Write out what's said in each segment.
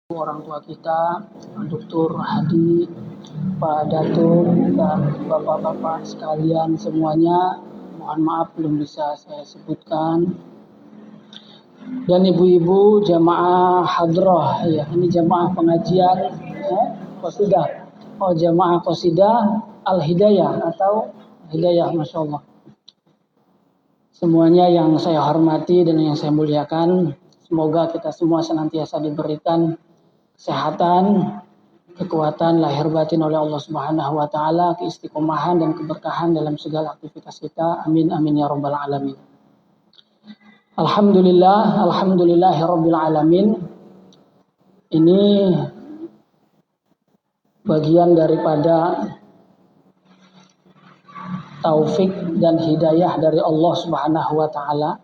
orang tua kita, Dr. Hadi, Pak Datuk, dan bapak-bapak sekalian semuanya. Mohon maaf belum bisa saya sebutkan. Dan ibu-ibu jamaah hadroh, ya ini jamaah pengajian qasidah. Oh, jamaah qasidah Al-Hidayah atau Hidayah, Masya Allah. Semuanya yang saya hormati dan yang saya muliakan, semoga kita semua senantiasa diberikan kesehatan, kekuatan lahir batin oleh Allah Subhanahu wa taala, keistiqomahan dan keberkahan dalam segala aktivitas kita. Amin amin ya rabbal alamin. Alhamdulillahirabbil alamin. Ini bagian daripada taufik dan hidayah dari Allah Subhanahu wa taala.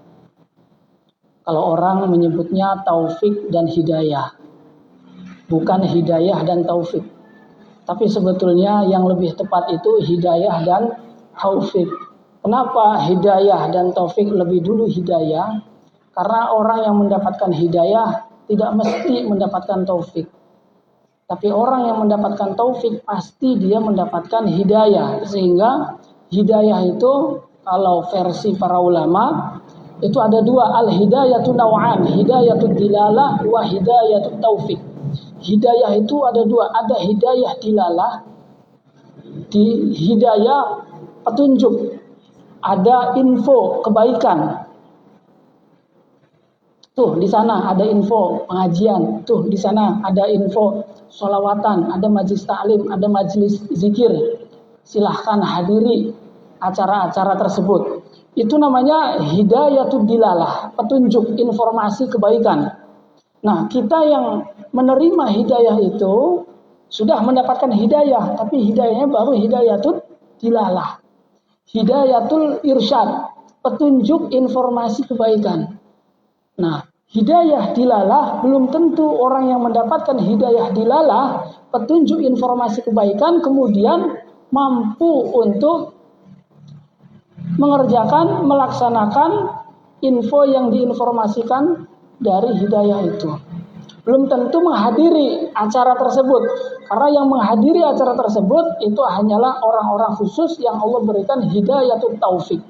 Kalau orang menyebutnya taufik dan hidayah, bukan hidayah dan taufik. Tapi sebetulnya yang lebih tepat itu hidayah dan taufik. Kenapa hidayah dan taufik lebih dulu hidayah? Karena orang yang mendapatkan hidayah tidak mesti mendapatkan taufik. Tapi orang yang mendapatkan taufik pasti dia mendapatkan hidayah. Sehingga hidayah itu kalau versi para ulama itu ada dua, al-hidayatu naw'an, hidayatul dilalah wa hidayatul taufik. Hidayah itu ada dua, ada hidayah dilalah, hidayah petunjuk, ada info kebaikan. Tuh di sana ada info pengajian, tuh di sana ada info sholawatan, ada majlis taklim, ada majlis zikir. Silahkan hadiri acara-acara tersebut. Itu namanya hidayatul dilalah, petunjuk, informasi kebaikan. Nah, kita yang menerima hidayah itu sudah mendapatkan hidayah, tapi hidayahnya baru hidayatul dilalah. Hidayatul irsyad, petunjuk informasi kebaikan. Nah, hidayah dilalah belum tentu orang yang mendapatkan hidayah dilalah, petunjuk informasi kebaikan, kemudian mampu untuk mengerjakan, melaksanakan info yang diinformasikan dari hidayah itu. Belum tentu menghadiri acara tersebut, karena yang menghadiri acara tersebut itu hanyalah orang-orang khusus yang Allah berikan hidayatul taufik.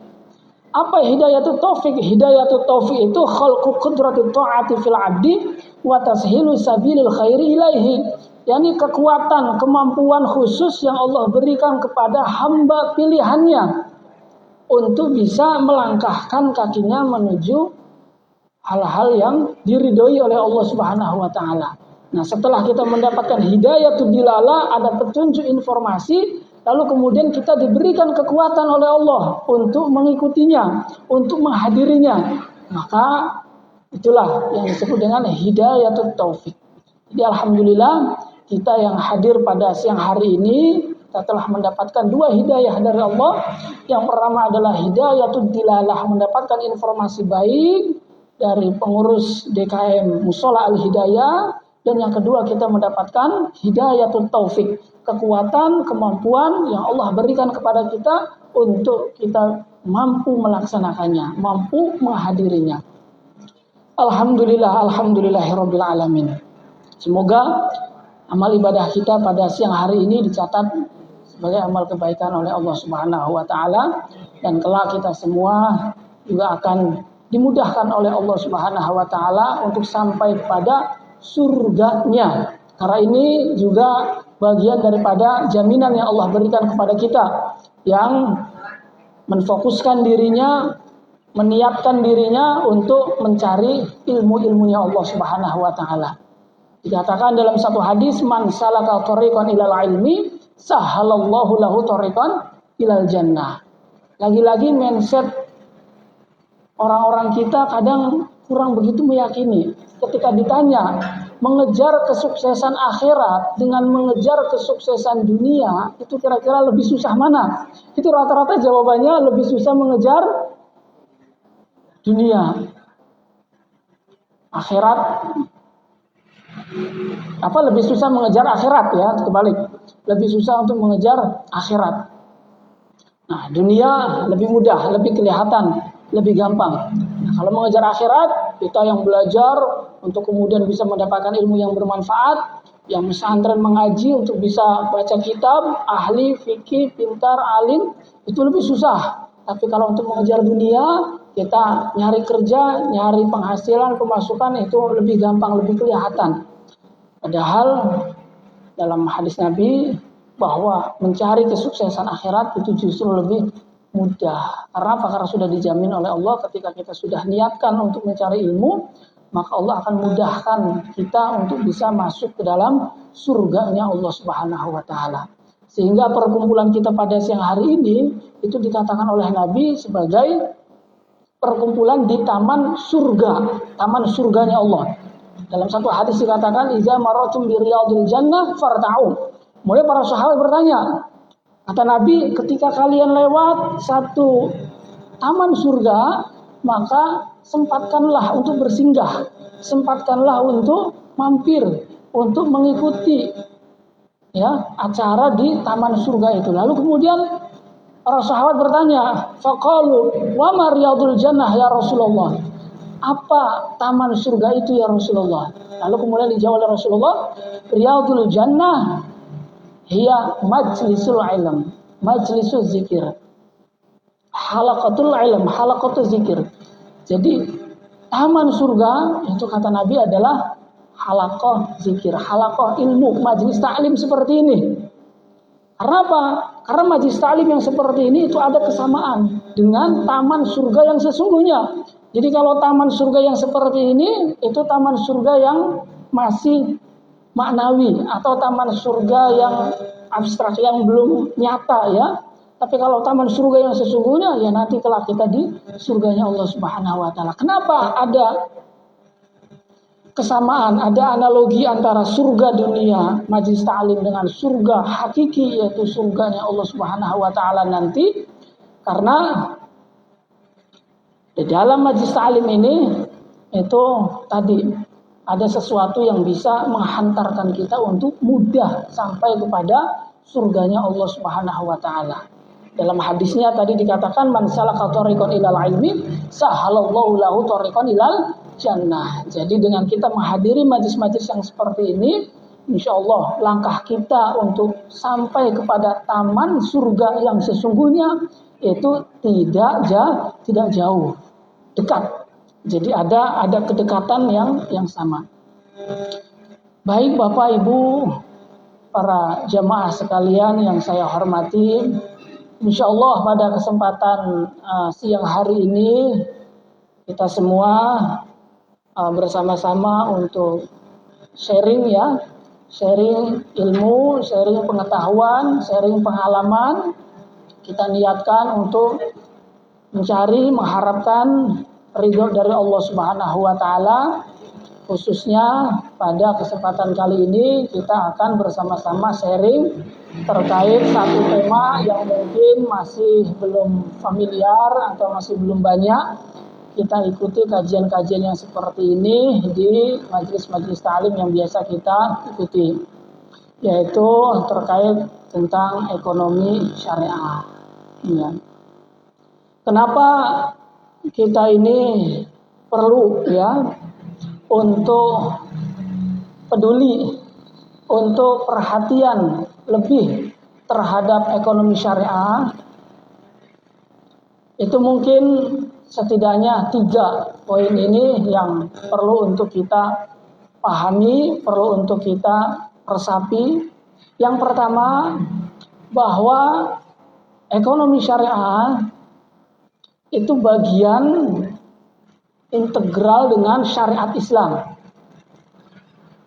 Apa hidayatul taufik? Hidayatul taufik itu khalqu qudratit ta'ati fil 'abdi wa tashilu sabilil khairi ilaihi. Yani kekuatan, kemampuan khusus yang Allah berikan kepada hamba pilihannya untuk bisa melangkahkan kakinya menuju hal-hal yang diridhoi oleh Allah Subhanahu wa taala. Nah, setelah kita mendapatkan hidayatul dilalah, ada petunjuk informasi, lalu kemudian kita diberikan kekuatan oleh Allah untuk mengikutinya, untuk menghadirinya. Maka itulah yang disebut dengan hidayatul taufik. Jadi alhamdulillah kita yang hadir pada siang hari ini kita telah mendapatkan dua hidayah dari Allah. Yang pertama adalah hidayatul dilalah, mendapatkan informasi baik dari pengurus DKM Musola Al-Hidayah, dan yang kedua kita mendapatkan hidayatul taufik, kekuatan, kemampuan yang Allah berikan kepada kita untuk kita mampu melaksanakannya, mampu menghadirinya. Alhamdulillahirabbil alamin. Semoga amal ibadah kita pada siang hari ini dicatat sebagai amal kebaikan oleh Allah Subhanahu wa taala, dan kelak kita semua juga akan dimudahkan oleh Allah Subhanahu wa taala untuk sampai pada surganya. Karena ini juga bagian daripada jaminan yang Allah berikan kepada kita yang menfokuskan dirinya, meniatkan dirinya untuk mencari ilmu-ilmunya Allah Subhanahu wa taala. Dikatakan dalam satu hadis, man salaka thariqan ilal ilmi sahalallahu lahu thariqan ilal jannah. Lagi-lagi mindset orang-orang kita kadang kurang begitu meyakini. Ketika ditanya mengejar kesuksesan akhirat dengan mengejar kesuksesan dunia, itu kira-kira lebih susah mana? Itu rata-rata jawabannya lebih susah mengejar dunia. Akhirat lebih susah mengejar akhirat, ya, kebalik. Lebih susah untuk mengejar akhirat. Nah, dunia lebih mudah, lebih kelihatan, lebih gampang. Nah, kalau mengejar akhirat kita yang belajar untuk kemudian bisa mendapatkan ilmu yang bermanfaat, yang pesantren mengaji untuk bisa baca kitab, ahli, fikih, pintar, alim, itu lebih susah. Tapi kalau untuk mengejar dunia, kita nyari kerja, nyari penghasilan, pemasukan itu lebih gampang, lebih kelihatan. Padahal dalam hadis Nabi bahwa mencari kesuksesan akhirat itu justru lebih mudah. Karena apa? Karena sudah dijamin oleh Allah ketika kita sudah niatkan untuk mencari ilmu, maka Allah akan mudahkan kita untuk bisa masuk ke dalam surganya Allah Subhanahu wa taala. Sehingga perkumpulan kita pada siang hari ini itu dikatakan oleh Nabi sebagai perkumpulan di taman surga, taman surganya Allah. Dalam satu hadis dikatakan iza maratum bi riyadil jannah farta'u. Mulai para sahabat bertanya, kata Nabi, ketika kalian lewat satu taman surga, maka sempatkanlah untuk bersinggah, sempatkanlah untuk mampir, untuk mengikuti acara di taman surga itu. Lalu kemudian para sahabat bertanya, faqalu wa ma riyadul jannah ya Rasulullah. Apa taman surga itu ya Rasulullah? Lalu kemudian dijawab oleh Rasulullah, riyadul jannah hiya majlisul ilm, majlisul zikir, halaqatul ilm, halaqatul zikir. Jadi taman surga itu kata Nabi adalah halaqah zikir, halaqah ilmu, majlis taklim seperti ini. Karena apa? Karena majlis taklim yang seperti ini itu ada kesamaan dengan taman surga yang sesungguhnya. Jadi kalau taman surga yang seperti ini itu taman surga yang masih maknawi atau taman surga yang abstrak, yang belum nyata ya. Tapi kalau taman surga yang sesungguhnya ya nanti kelak kita di surganya Allah Subhanahu wa taala. Kenapa ada kesamaan, ada analogi antara surga dunia majlis ta'lim dengan surga hakiki yaitu surganya Allah Subhanahu wa taala nanti? Karena di dalam majlis ta'lim ini itu tadi ada sesuatu yang bisa menghantarkan kita untuk mudah sampai kepada surganya Allah Subhanahu wa taala. Dalam hadisnya tadi dikatakan man salaka thariqan ilal ilmi sahalallahu lahu thariqan ilal jannah. Jadi dengan kita menghadiri majlis-majlis yang seperti ini, insyaallah langkah kita untuk sampai kepada taman surga yang sesungguhnya itu tidak jauh, dekat. Jadi ada kedekatan yang sama. Baik Bapak Ibu para jamaah sekalian yang saya hormati, insyaallah pada kesempatan siang hari ini kita semua bersama-sama untuk sharing ilmu, sharing pengetahuan, sharing pengalaman. Kita niatkan untuk mencari, mengharapkan ridho dari Allah Subhanahu wa taala. Khususnya pada kesempatan kali ini kita akan bersama-sama sharing terkait satu tema yang mungkin masih belum familiar atau masih belum banyak kita ikuti kajian-kajian yang seperti ini di majelis-majelis ta'lim yang biasa kita ikuti, yaitu terkait tentang ekonomi syariah. Ya. Kenapa kita ini perlu untuk peduli, untuk perhatian lebih terhadap ekonomi syariah? Itu mungkin setidaknya 3 poin ini yang perlu untuk kita pahami, perlu untuk kita resapi. Yang pertama, bahwa ekonomi syariah itu bagian integral dengan syariat Islam.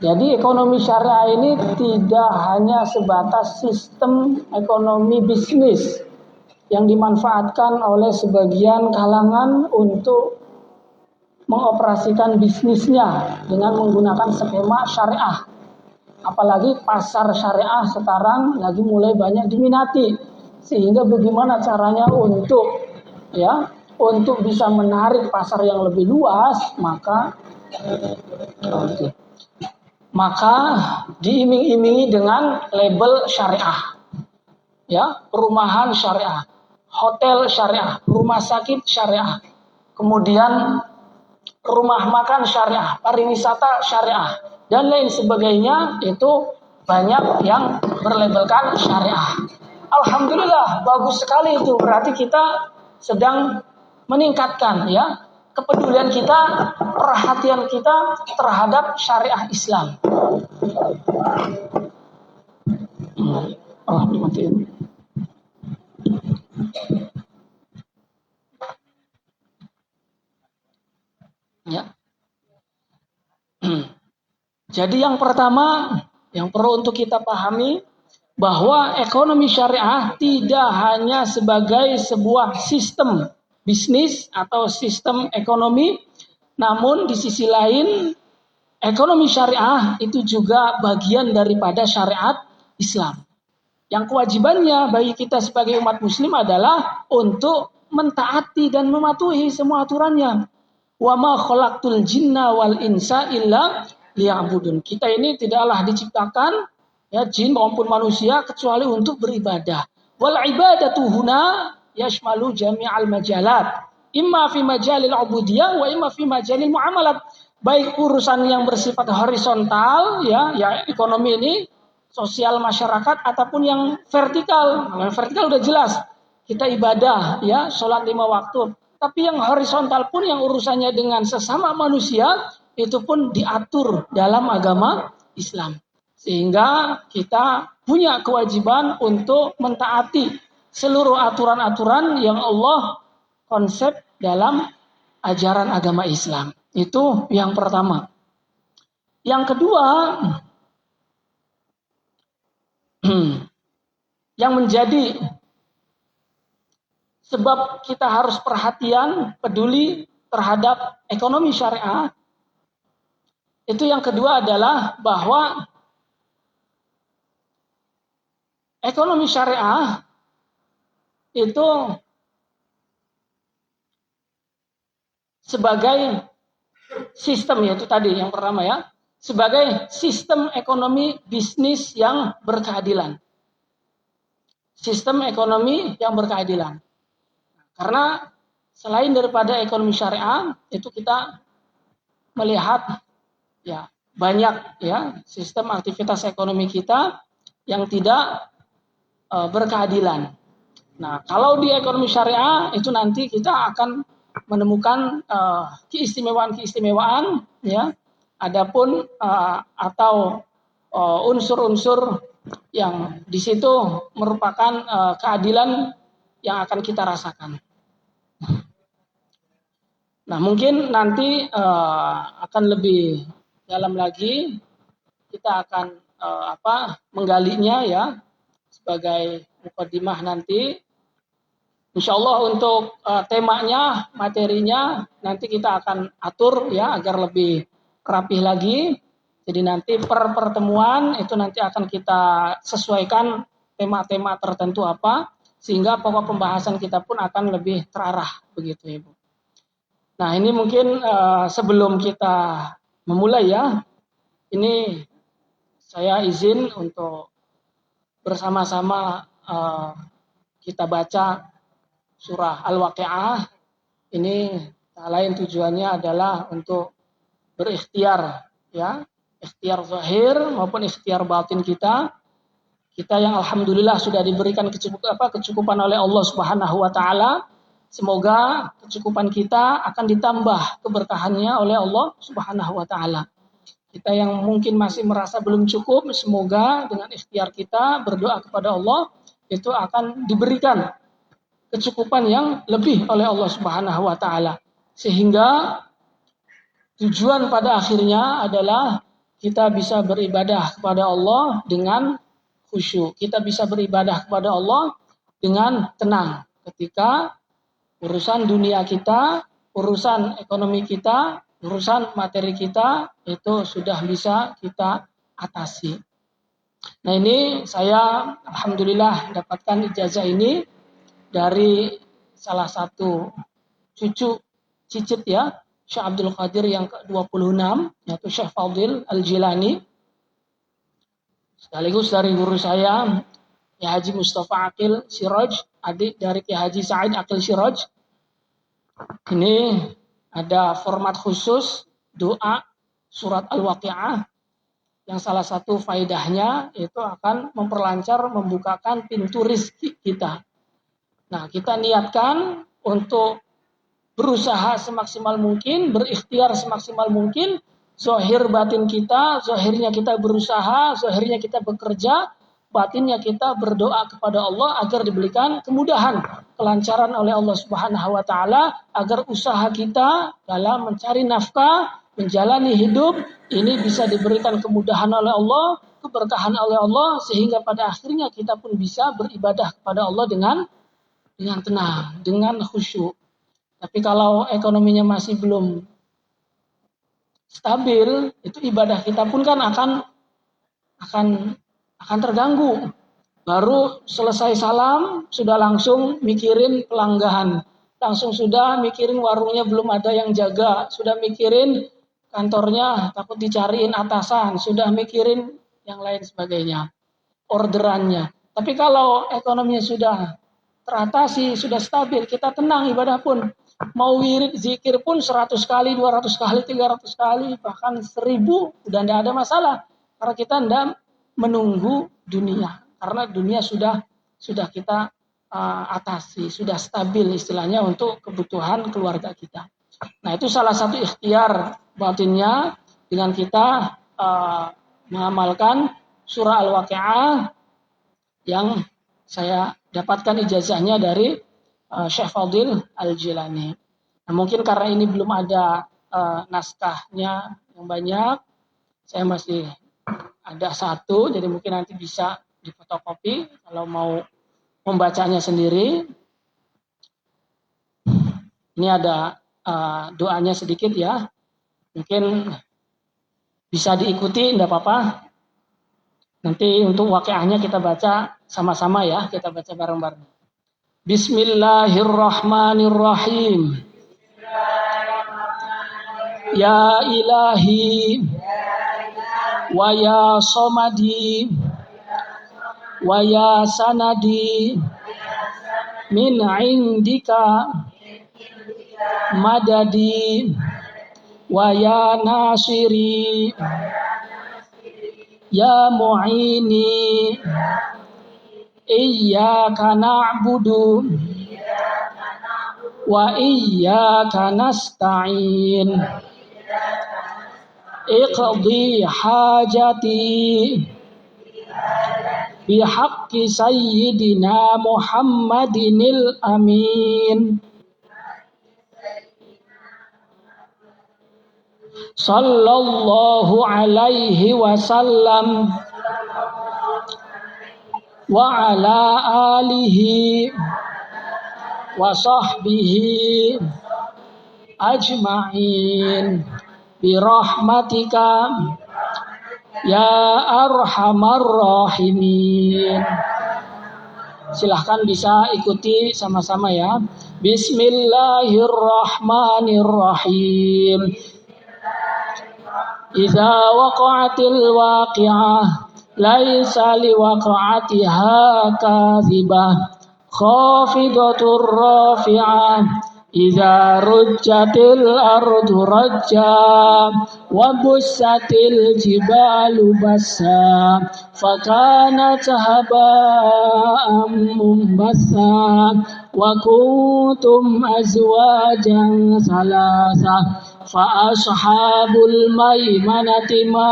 Jadi ekonomi syariah ini tidak hanya sebatas sistem ekonomi bisnis yang dimanfaatkan oleh sebagian kalangan untuk mengoperasikan bisnisnya dengan menggunakan skema syariah. Apalagi pasar syariah sekarang lagi mulai banyak diminati. Sehingga bagaimana caranya untuk bisa menarik pasar yang lebih luas, maka diiming-imingi dengan label syariah. Perumahan syariah, hotel syariah, rumah sakit syariah. Kemudian rumah makan syariah, pariwisata syariah, dan lain sebagainya itu banyak yang berlabelkan syariah. Alhamdulillah, bagus sekali itu. Berarti kita sedang meningkatkan ya kepedulian kita, perhatian kita terhadap syariah Islam. Oh, dimatiin. Ya. Jadi yang pertama yang perlu untuk kita pahami bahwa ekonomi syariah tidak hanya sebagai sebuah sistem bisnis atau sistem ekonomi, namun di sisi lain ekonomi syariah itu juga bagian daripada syariat Islam. Yang kewajibannya bagi kita sebagai umat muslim adalah untuk mentaati dan mematuhi semua aturannya. Wa ma khalaqtul jinna wal insa illa liya'budun. Kita ini tidaklah diciptakan ya jin maupun manusia kecuali untuk beribadah. Wal ibadatu huna yashmalu jami'al majalat. Imma fi majalil ubudiyah wa imma fi majalil muamalat. Baik urusan yang bersifat horizontal ya ekonomi ini sosial masyarakat ataupun yang vertikal. Yang vertikal udah jelas. Kita ibadah ya, sholat 5 waktu. Tapi yang horizontal pun yang urusannya dengan sesama manusia itu pun diatur dalam agama Islam. Sehingga kita punya kewajiban untuk mentaati seluruh aturan-aturan yang Allah konsep dalam ajaran agama Islam. Itu yang pertama. Yang kedua, yang menjadi sebab kita harus perhatian, peduli terhadap ekonomi syariah, itu yang kedua adalah bahwa ekonomi syariah itu sebagai sistem, yaitu tadi yang pertama ya, sebagai sistem ekonomi bisnis yang berkeadilan. Sistem ekonomi yang berkeadilan. Karena selain daripada ekonomi syariah, itu kita melihat ya banyak ya sistem aktivitas ekonomi kita yang tidak berkeadilan. Nah, kalau di ekonomi syariah itu nanti kita akan menemukan keistimewaan-keistimewaan ya. Adapun atau unsur-unsur yang di situ merupakan keadilan yang akan kita rasakan. Nah, mungkin nanti akan lebih dalam lagi kita akan menggalinya ya sebagai mukadimah nanti. Insya Allah untuk temanya, materinya nanti kita akan atur ya agar lebih rapih lagi. Jadi nanti per pertemuan itu nanti akan kita sesuaikan tema-tema tertentu apa sehingga pokok pembahasan kita pun akan lebih terarah begitu Ibu. Nah, ini mungkin sebelum kita memulai ya, ini saya izin untuk bersama-sama kita baca surah Al-Waqi'ah. Ini lain tujuannya adalah untuk berikhtiar ya, ikhtiar zahir maupun ikhtiar batin kita. Kita yang alhamdulillah sudah diberikan kecukupan oleh Allah Subhanahu wa taala. Semoga kecukupan kita akan ditambah keberkahannya oleh Allah Subhanahu wa taala. Kita yang mungkin masih merasa belum cukup, semoga dengan ikhtiar kita berdoa kepada Allah itu akan diberikan kecukupan yang lebih oleh Allah Subhanahu wa taala. Sehingga tujuan pada akhirnya adalah kita bisa beribadah kepada Allah dengan khusyuk. Kita bisa beribadah kepada Allah dengan tenang ketika urusan dunia kita, urusan ekonomi kita, urusan materi kita itu sudah bisa kita atasi. Nah, ini saya alhamdulillah dapatkan ijazah ini dari salah satu cucu cicit ya, Syekh Abdul Qadir yang ke-26, yaitu Syekh Fadil Al-Jilani. Sekaligus dari guru saya, Kiai Haji Mustafa Aqil Siraj, adik dari Kiai Haji Said Aqil Siraj. Ini ada format khusus doa surat Al-Waqiah yang salah satu faedahnya itu akan memperlancar, membukakan pintu rizki kita. Nah, kita niatkan untuk berusaha semaksimal mungkin, berikhtiar semaksimal mungkin, zahir batin kita, zahirnya kita berusaha, zahirnya kita bekerja, batinnya kita berdoa kepada Allah agar diberikan kemudahan, kelancaran oleh Allah Subhanahu wa taala agar usaha kita dalam mencari nafkah, menjalani hidup ini bisa diberikan kemudahan oleh Allah, keberkahan oleh Allah sehingga pada akhirnya kita pun bisa beribadah kepada Allah dengan tenang, dengan khusyuk. Tapi kalau ekonominya masih belum stabil, itu ibadah kita pun kan akan terganggu. Baru selesai salam, sudah langsung mikirin pelanggan. Langsung sudah mikirin warungnya belum ada yang jaga. Sudah mikirin kantornya takut dicariin atasan. Sudah mikirin yang lain sebagainya. Orderannya. Tapi kalau ekonominya sudah teratasi, sudah stabil, kita tenang ibadah pun. Mau wirid zikir pun 100 kali, 200 kali, 300 kali, bahkan 1000 udah tidak ada masalah. Karena kita tidak menunggu dunia. Karena dunia sudah kita atasi, sudah stabil istilahnya untuk kebutuhan keluarga kita. Nah, itu salah satu ikhtiar batinnya dengan kita mengamalkan surah Al-Waqiah yang saya dapatkan ijazahnya dari Syekh Fadil Al-Jilani. Nah, mungkin karena ini belum ada naskahnya yang banyak, saya masih ada satu, jadi mungkin nanti bisa difotokopi kalau mau membacanya sendiri. Ini ada doanya sedikit ya, mungkin bisa diikuti, tidak apa-apa. Nanti untuk waqiahnya kita baca sama-sama ya, kita baca bareng-bareng. Bismillahirrahmanirrahim. Ya ilahi wa ya somadi wa ya sanadi min indika madadi wa ya nasiri ya mu'ini iyyaka na'budu wa iyyaka nasta'in iqdi hajati bihaqqi sayyidina Muhammadinil amin sallallahu alaihi wasallam wa ala alihi wa sahbihi ajma'in birahmatika ya arhamar rahimin. Silahkan bisa ikuti sama-sama ya. Bismillahirrahmanirrahim. Idza waqa'atil waqi'ah laisa liwaqa'atiha kadhibah khafidatur rafi'ah idza rujjatil ardu rajja wa bussatil jibalu bassa fakanat haba'an mumbassa wa kuntum azwajan salasa fa ashabul maimanati ma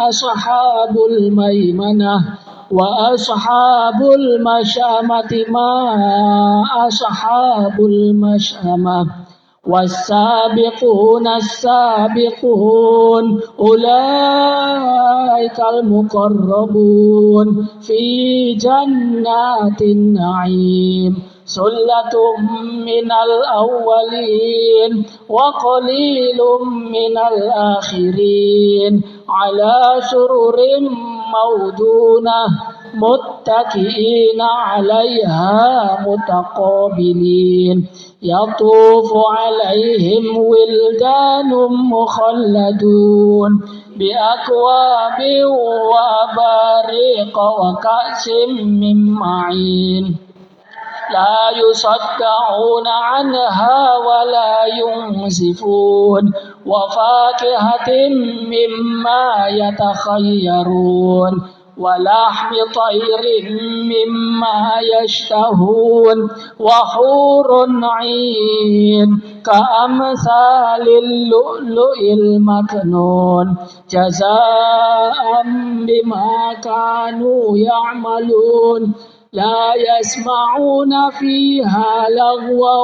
ashabul maimanah wa ashabul masyamati ma ashabul masyamah was-sabiquna as-sabiqun ulaikal muqarrabun fi jannatin na'im sullatum minal awwalin wa qalilum minal akhirin ala sururim maudunah muttaqiina 'alaiha mutaqabilin yatufu 'alaihim wildanum mukhalladun bi akwabin wa bariqa wa ka'sim min ma'in لا يصدعون عنها ولا ينزفون وفاكهة مما يتخيرون ولحم طير مما يشتهون وحور عين كأمثال اللؤلؤ المكنون جزاء بما كانوا يعملون لا يسمعون فيها لغوا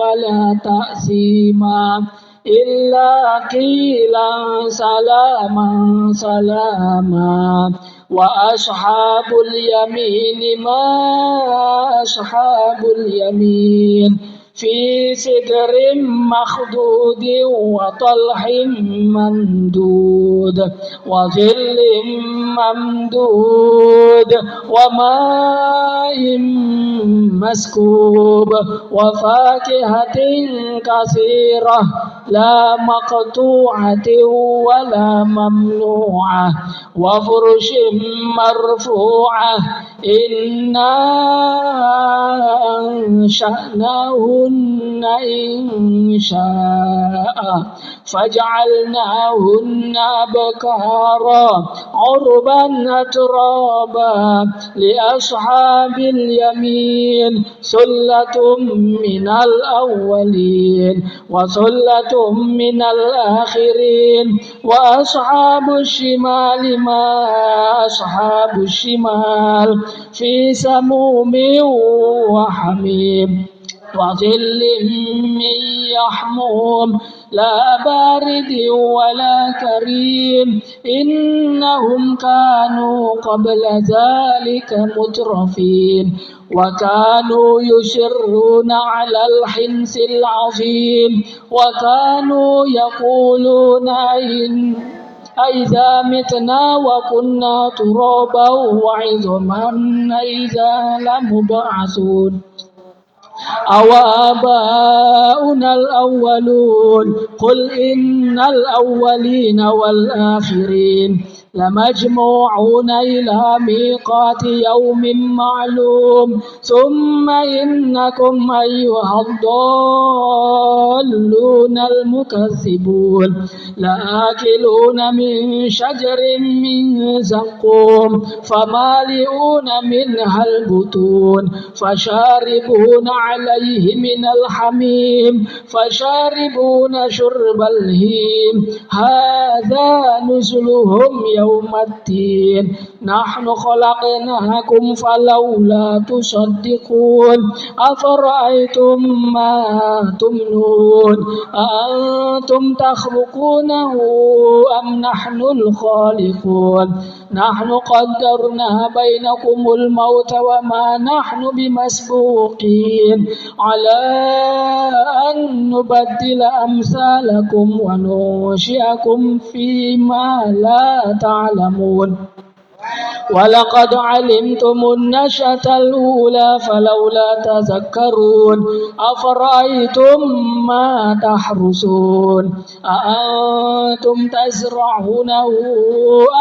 ولا تأثيما إلا قيلا سلاما سلاما وأصحاب اليمين ما أصحاب اليمين في سدر مخضود وطلح ممدود وظل ممدود وماء مسكوب وفاكهة كثيرة لا مقطوعة ولا ممنوعة وفرش مرفوعة إنا أنشأناهن إنشاء فجعلناهن أبكارا عربا أترابا لأصحاب اليمين ثلة من الأولين وثلة من الآخرين وأصحاب الشمال ما أصحاب الشمال في سموم وحميم وظل من يحموم لا بارد ولا كريم إنهم كانوا قبل ذلك مترفين وكانوا يصرون على الحنث العظيم وكانوا يقولون أئذا متنا وكنا ترابا وعظاما أئذا لمبعثون أو آباؤنا الأولون قل إن الأولين والآخرين لمجموعون إلى ميقات يوم معلوم ثم إنكم أيها الضالون المكذبون لآكلون من شجر من زقوم فمالئون منها البطون فشاربون عليه من الحميم فشاربون شرب الهيم هذا نزلهم يوم الدين نحن خلقناكم فلولا تصدقون أفرأيتم ما تمنون أأنتم تخلقونه أم نحن الخالقون نحن قدرنا بينكم الموت وما نحن بمسبوقين على أن نبدل أمثالكم وننشئكم فيما لا تعلمون ولقد علمتم النشأة الأولى فلولا تذكرون أفرأيتم ما تحرثون أأنتم تزرعونه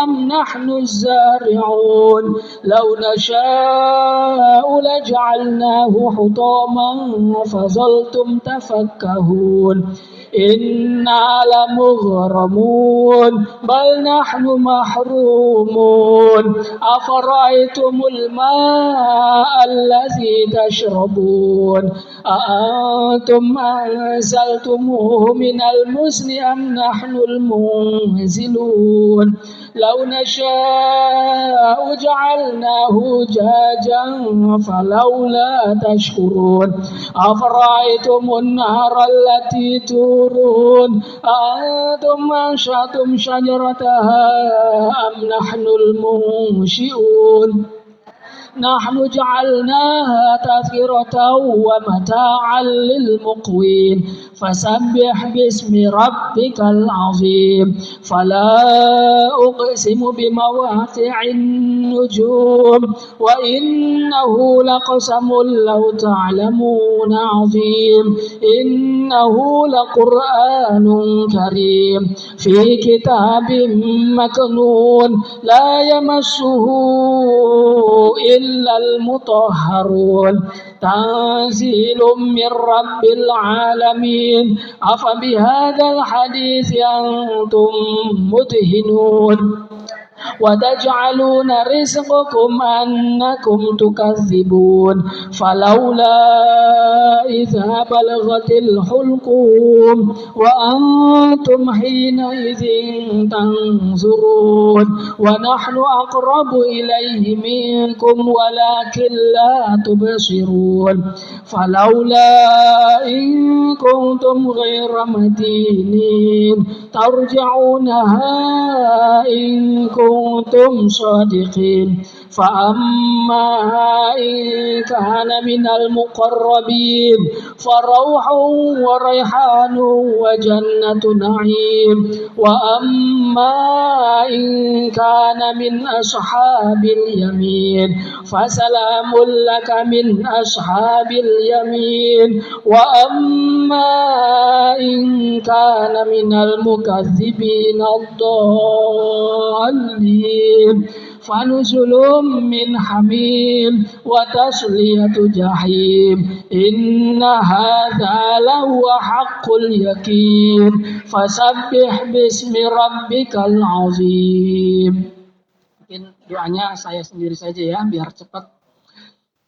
أم نحن الزارعون لو نشاء لجعلناه حطاما فظلتم تفكهون إنا لمغرمون بل نحن محرومون أفرأيتم الماء الذي تشربون أأنتم أنزلتموه من المزن أم نحن المنزلون لو نشاء جعلناه جاجا فلولا تشكرون أفرأيتم النار التي تورون أأنتم أنشأتم شجرتها أم نحن المنشئون نحن جعلناها تذكرة ومتاعا للمقوين فسبح باسم ربك العظيم فلا أقسم بمواقع النجوم وإنه لقسم لو تعلمون عظيم إنه لقرآن كريم في كتاب مكنون لا يمسه إلا المطهرون تنزيل من رب العالمين أفبهذا الحديث أنتم مدهنون وتجعلون رزقكم أنكم تكذبون فلولا إذا بلغت الحلقوم وأنتم حينئذ تنظرون ونحن أقرب إليه منكم ولكن لا تبصرون فلولا إن كنتم غير مدينين ترجعونها إن كنتم صادقين فأما إن كان من المقربين فروح وريحان وجنة نعيم وأما إن كان من أصحاب اليمين فسلام لك من أصحاب اليمين وأما إن كان من المكذبين الضالين فنزل من حميم وتصلية جحيم إن هذا لهو حق اليقين فسبح باسم ربك العظيم. Mungkin doanya saya sendiri saja ya biar cepat.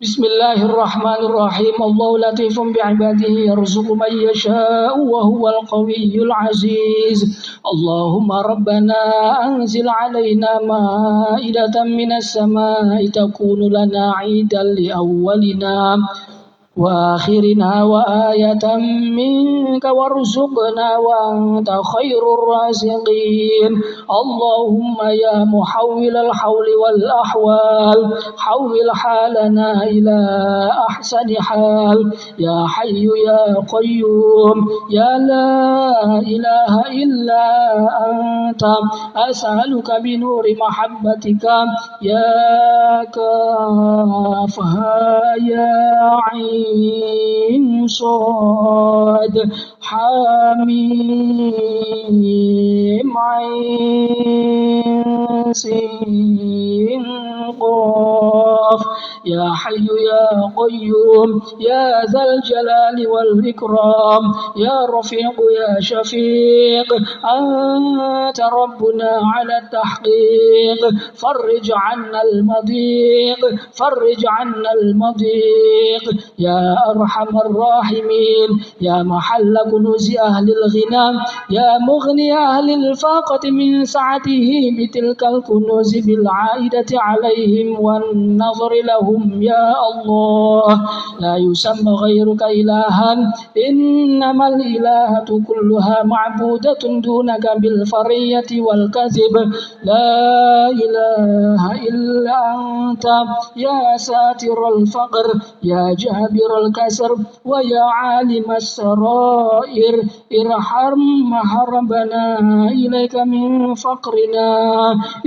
Bismillahirrahmanirrahim. Allahu latifun bi'ibadihi yarzuqu man yasha'u wa huwal qawiyyul aziz. Allahumma rabbana anzil 'alaina ma'idatan minas sama'i takunu lana 'idan li awwalina وآخرنا وآية منك وارزقنا وأنت خير الرازقين اللهم يا محول الحول والأحوال حول حالنا إلى أحسن حال يا حي يا قيوم يا لا إله إلا أنت أسألك بنور محبتك يا كافها يا عين صاد حميم عين سين قاف يا حي يا قيوم يا ذا الجلال والإكرام يا رفيق يا شفيق أنت ربنا على التحقيق فرج عنا المضيق فرج عنا المضيق يا أرحم الراحمين يا محل كنوز أهل الغنى يا مغني أهل الفاقة من سعته بتلك الكنوز بالعائدة عليهم والنظر لهم يا الله لا يسمى غيرك إلها إنما الإلهة كلها معبودة دونك بالفرية والكذب لا إله إلا أنت يا ساتر الفقر يا جابر الكسر ويا عالم السرائر ارحم هربنا إليك من فقرنا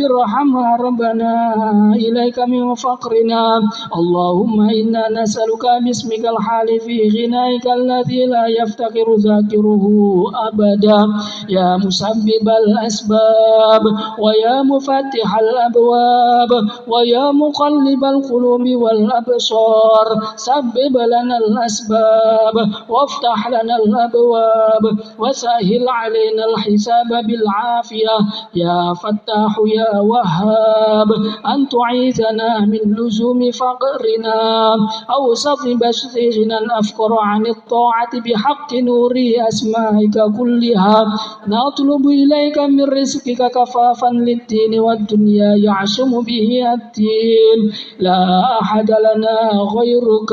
ارحم هربنا إليك من فقرنا اللهم إنا نسألك باسمك الحال في غنائك الذي لا يفتقر ذاكره أبدا يا مسبب الأسباب ويا مفتح الأبواب ويا مقلب القلوب والأبصار سبب لنا الأسباب وافتح لنا الأبواب وسهل علينا الحساب بالعافية يا فتاح يا وهاب أن تعيذنا من لزوم فقرنا أو سطب بشرنا أفقر عن الطاعة بحق نور أسمائك كلها نطلب إليك من رزقك كفافا للدين والدنيا يعصم به الدين لا أحد لنا غيرك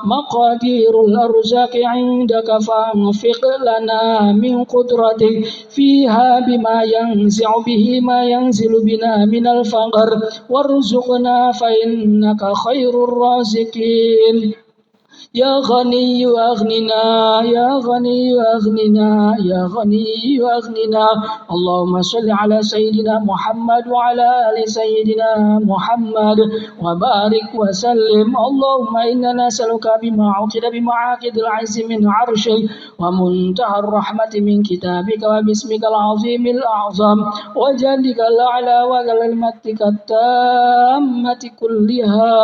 مقادير الأرزاق عندك فانفق لنا من قدرتك فيها بما ينزع به ما ينزل بنا من الفقر وارزقنا فإنك خير الرازقين يا غني أغننا يا غني أغننا يا غني أغننا اللهم صل على سيدنا محمد وعلى آل سيدنا محمد وبارك وسلم اللهم إنا نسألك بما عقد بمعاقد العز من عرشك ومنتهى الرحمة من كتابك وباسمك العظيم الأعظم وجلك الأعلى وكلمتك التامة كلها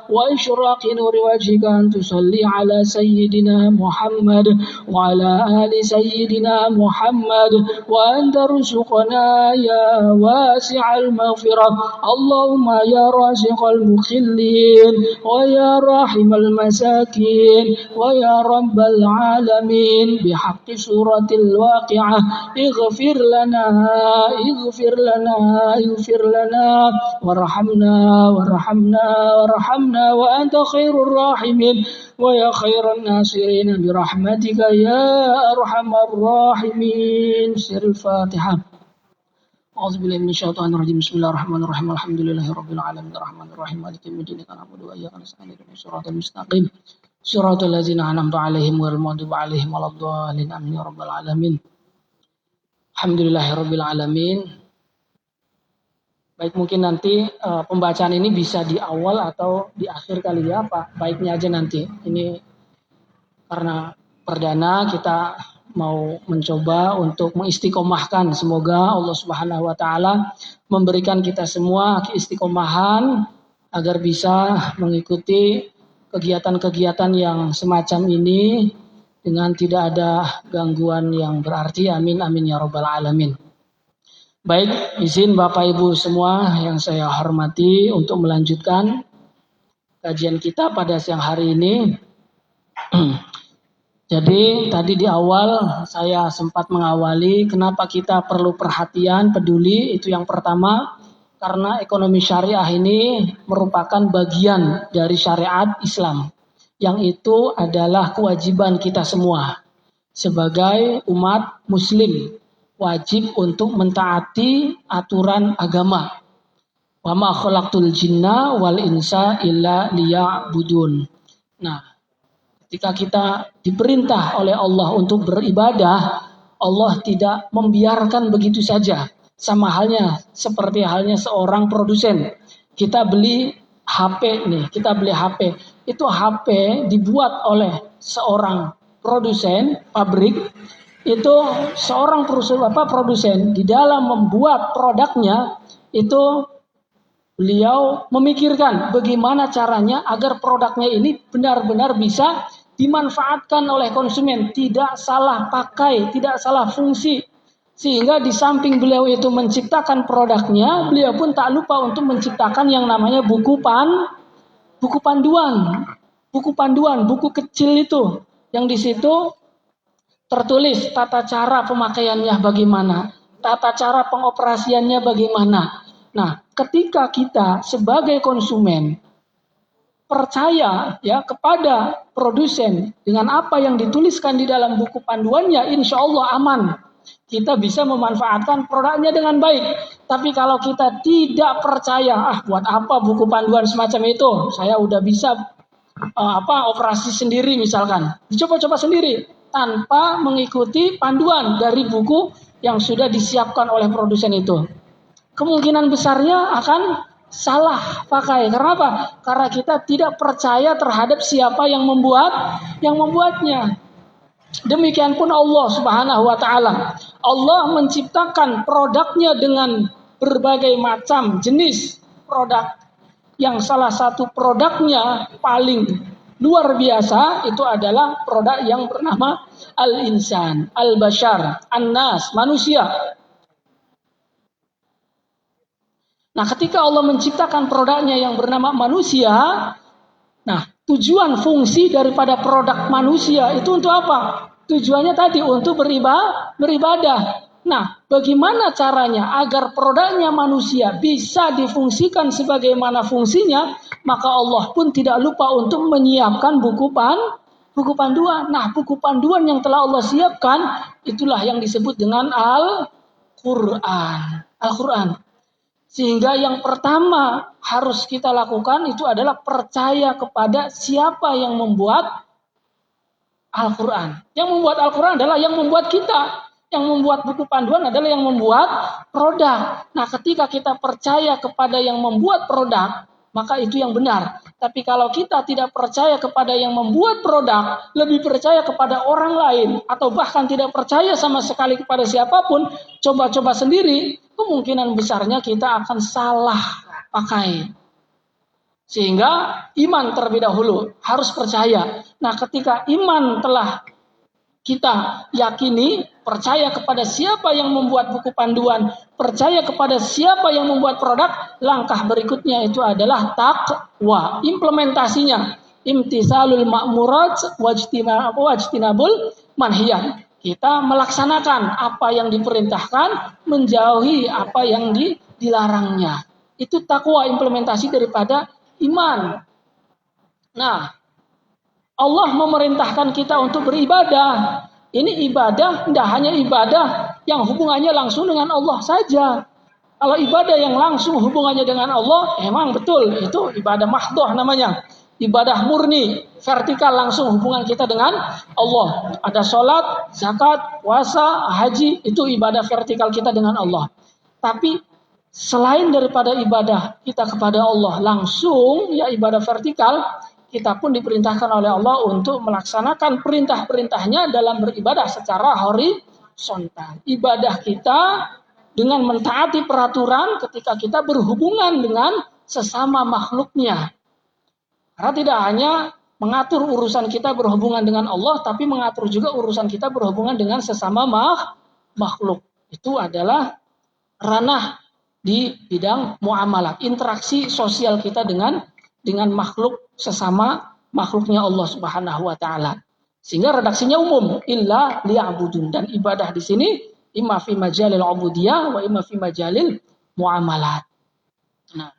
وإشراق نور وجهك أن تصلي على سيدنا محمد وعلى آل سيدنا محمد وأن ترزقنا يا واسع المغفرة اللهم يا رازق المخلين ويا راحم المساكين ويا رب العالمين بحق سورة الواقعة اغفر لنا اغفر لنا اغفر لنا وارحمنا وأنت خير الراحمين ويا خير الناصرين برحمتك يا أرحم الراحمين. سر الفاتحة. أعوذ بالله من الشيطان الرجيم. بسم الله الرحمن الرحيم. الحمد لله رب العالمين الرحمن الرحيم مالك يوم الدين إياك نعبد وإياك نستعين اهدنا الصراط المستقيم صراط الذين أنعمت عليهم غير المغضوب عليهم ولا الضالين آمين يا رب العالمين. Alhamdulillahirabbil alamin. Baik, mungkin nanti pembacaan ini bisa di awal atau di akhir kali ya Pak. Baiknya aja nanti. Ini karena perdana kita mau mencoba untuk mengistiqomahkan. Semoga Allah Subhanahu wa taala memberikan kita semua keistiqomahan agar bisa mengikuti kegiatan-kegiatan yang semacam ini dengan tidak ada gangguan yang berarti. Amin amin ya rabbal alamin. Baik, izin Bapak Ibu semua yang saya hormati untuk melanjutkan kajian kita pada siang hari ini. Jadi tadi di awal saya sempat mengawali kenapa kita perlu perhatian, peduli, itu yang pertama karena ekonomi syariah ini merupakan bagian dari syariat Islam, yang itu adalah kewajiban kita semua sebagai umat muslim, wajib untuk mentaati aturan agama. Wa ma khalaqtul jinna wal insa illa liya'budun. Nah, ketika kita diperintah oleh Allah untuk beribadah, Allah tidak membiarkan begitu saja. Sama halnya seperti halnya seorang produsen. Kita beli HP nih, kita beli HP. Itu HP dibuat oleh seorang produsen pabrik. Itu seorang produsen di dalam membuat produknya itu beliau memikirkan bagaimana caranya agar produknya ini benar-benar bisa dimanfaatkan oleh konsumen, tidak salah pakai, tidak salah fungsi. Sehingga di samping beliau itu menciptakan produknya, beliau pun tak lupa untuk menciptakan yang namanya buku panduan, buku kecil itu yang di situ tertulis tata cara pemakaiannya bagaimana, tata cara pengoperasiannya bagaimana. Nah, ketika kita sebagai konsumen percaya ya kepada produsen dengan apa yang dituliskan di dalam buku panduannya, insya Allah aman. Kita bisa memanfaatkan produknya dengan baik. Tapi kalau kita tidak percaya, buat apa buku panduan semacam itu? Saya udah bisa operasi sendiri misalkan. Dicoba-coba sendiri tanpa mengikuti panduan dari buku yang sudah disiapkan oleh produsen itu. Kemungkinan besarnya akan salah pakai. Karena apa? Karena kita tidak percaya terhadap siapa yang membuatnya. Demikian pun Allah Subhanahu wa taala. Allah menciptakan produknya dengan berbagai macam jenis produk. Yang salah satu produknya paling luar biasa itu adalah produk yang bernama Al-Insan, Al-Bashar, An-Nas, manusia. Nah, ketika Allah menciptakan produknya yang bernama manusia, nah, tujuan fungsi daripada produk manusia itu untuk apa? Tujuannya tadi untuk beribadah. Nah, bagaimana caranya agar produknya manusia bisa difungsikan sebagaimana fungsinya? Maka Allah pun tidak lupa untuk menyiapkan buku panduan. Nah, buku panduan yang telah Allah siapkan itulah yang disebut dengan Al-Quran. Sehingga yang pertama harus kita lakukan itu adalah percaya kepada siapa yang membuat Al-Quran. Yang membuat Al-Quran adalah yang membuat kita. Yang membuat buku panduan adalah yang membuat produk. Nah, ketika kita percaya kepada yang membuat produk, maka itu yang benar. Tapi kalau kita tidak percaya kepada yang membuat produk, lebih percaya kepada orang lain, atau bahkan tidak percaya sama sekali kepada siapapun, coba-coba sendiri, kemungkinan besarnya kita akan salah pakai. Sehingga iman terlebih dahulu, harus percaya. Nah, ketika iman telah kita yakini, percaya kepada siapa yang membuat buku panduan, percaya kepada siapa yang membuat produk, langkah berikutnya itu adalah takwa. Implementasinya, imtisalul ma'murat wajtinabul manhiyat. Kita melaksanakan apa yang diperintahkan, menjauhi apa yang dilarangnya. Itu takwa, implementasi daripada iman. Nah, Allah memerintahkan kita untuk beribadah. Ini ibadah tidak hanya ibadah yang hubungannya langsung dengan Allah saja. Kalau ibadah yang langsung hubungannya dengan Allah, emang betul itu ibadah mahdhah namanya. Ibadah murni, vertikal langsung hubungan kita dengan Allah. Ada sholat, zakat, puasa, haji, itu ibadah vertikal kita dengan Allah. Tapi selain daripada ibadah kita kepada Allah langsung, ya ibadah vertikal, kita pun diperintahkan oleh Allah untuk melaksanakan perintah-perintahnya dalam beribadah secara horizontal. Ibadah kita dengan mentaati peraturan ketika kita berhubungan dengan sesama makhluknya. Karena tidak hanya mengatur urusan kita berhubungan dengan Allah, tapi mengatur juga urusan kita berhubungan dengan sesama makhluk. Itu adalah ranah di bidang muamalah, interaksi sosial kita dengan makhluk sesama makhluknya Allah Subhanahu wa taala. Sehingga redaksinya umum, illa liya'budun, dan ibadah di sini imma fi majalil ubudiyah wa imma fi majalil muamalat. Nah,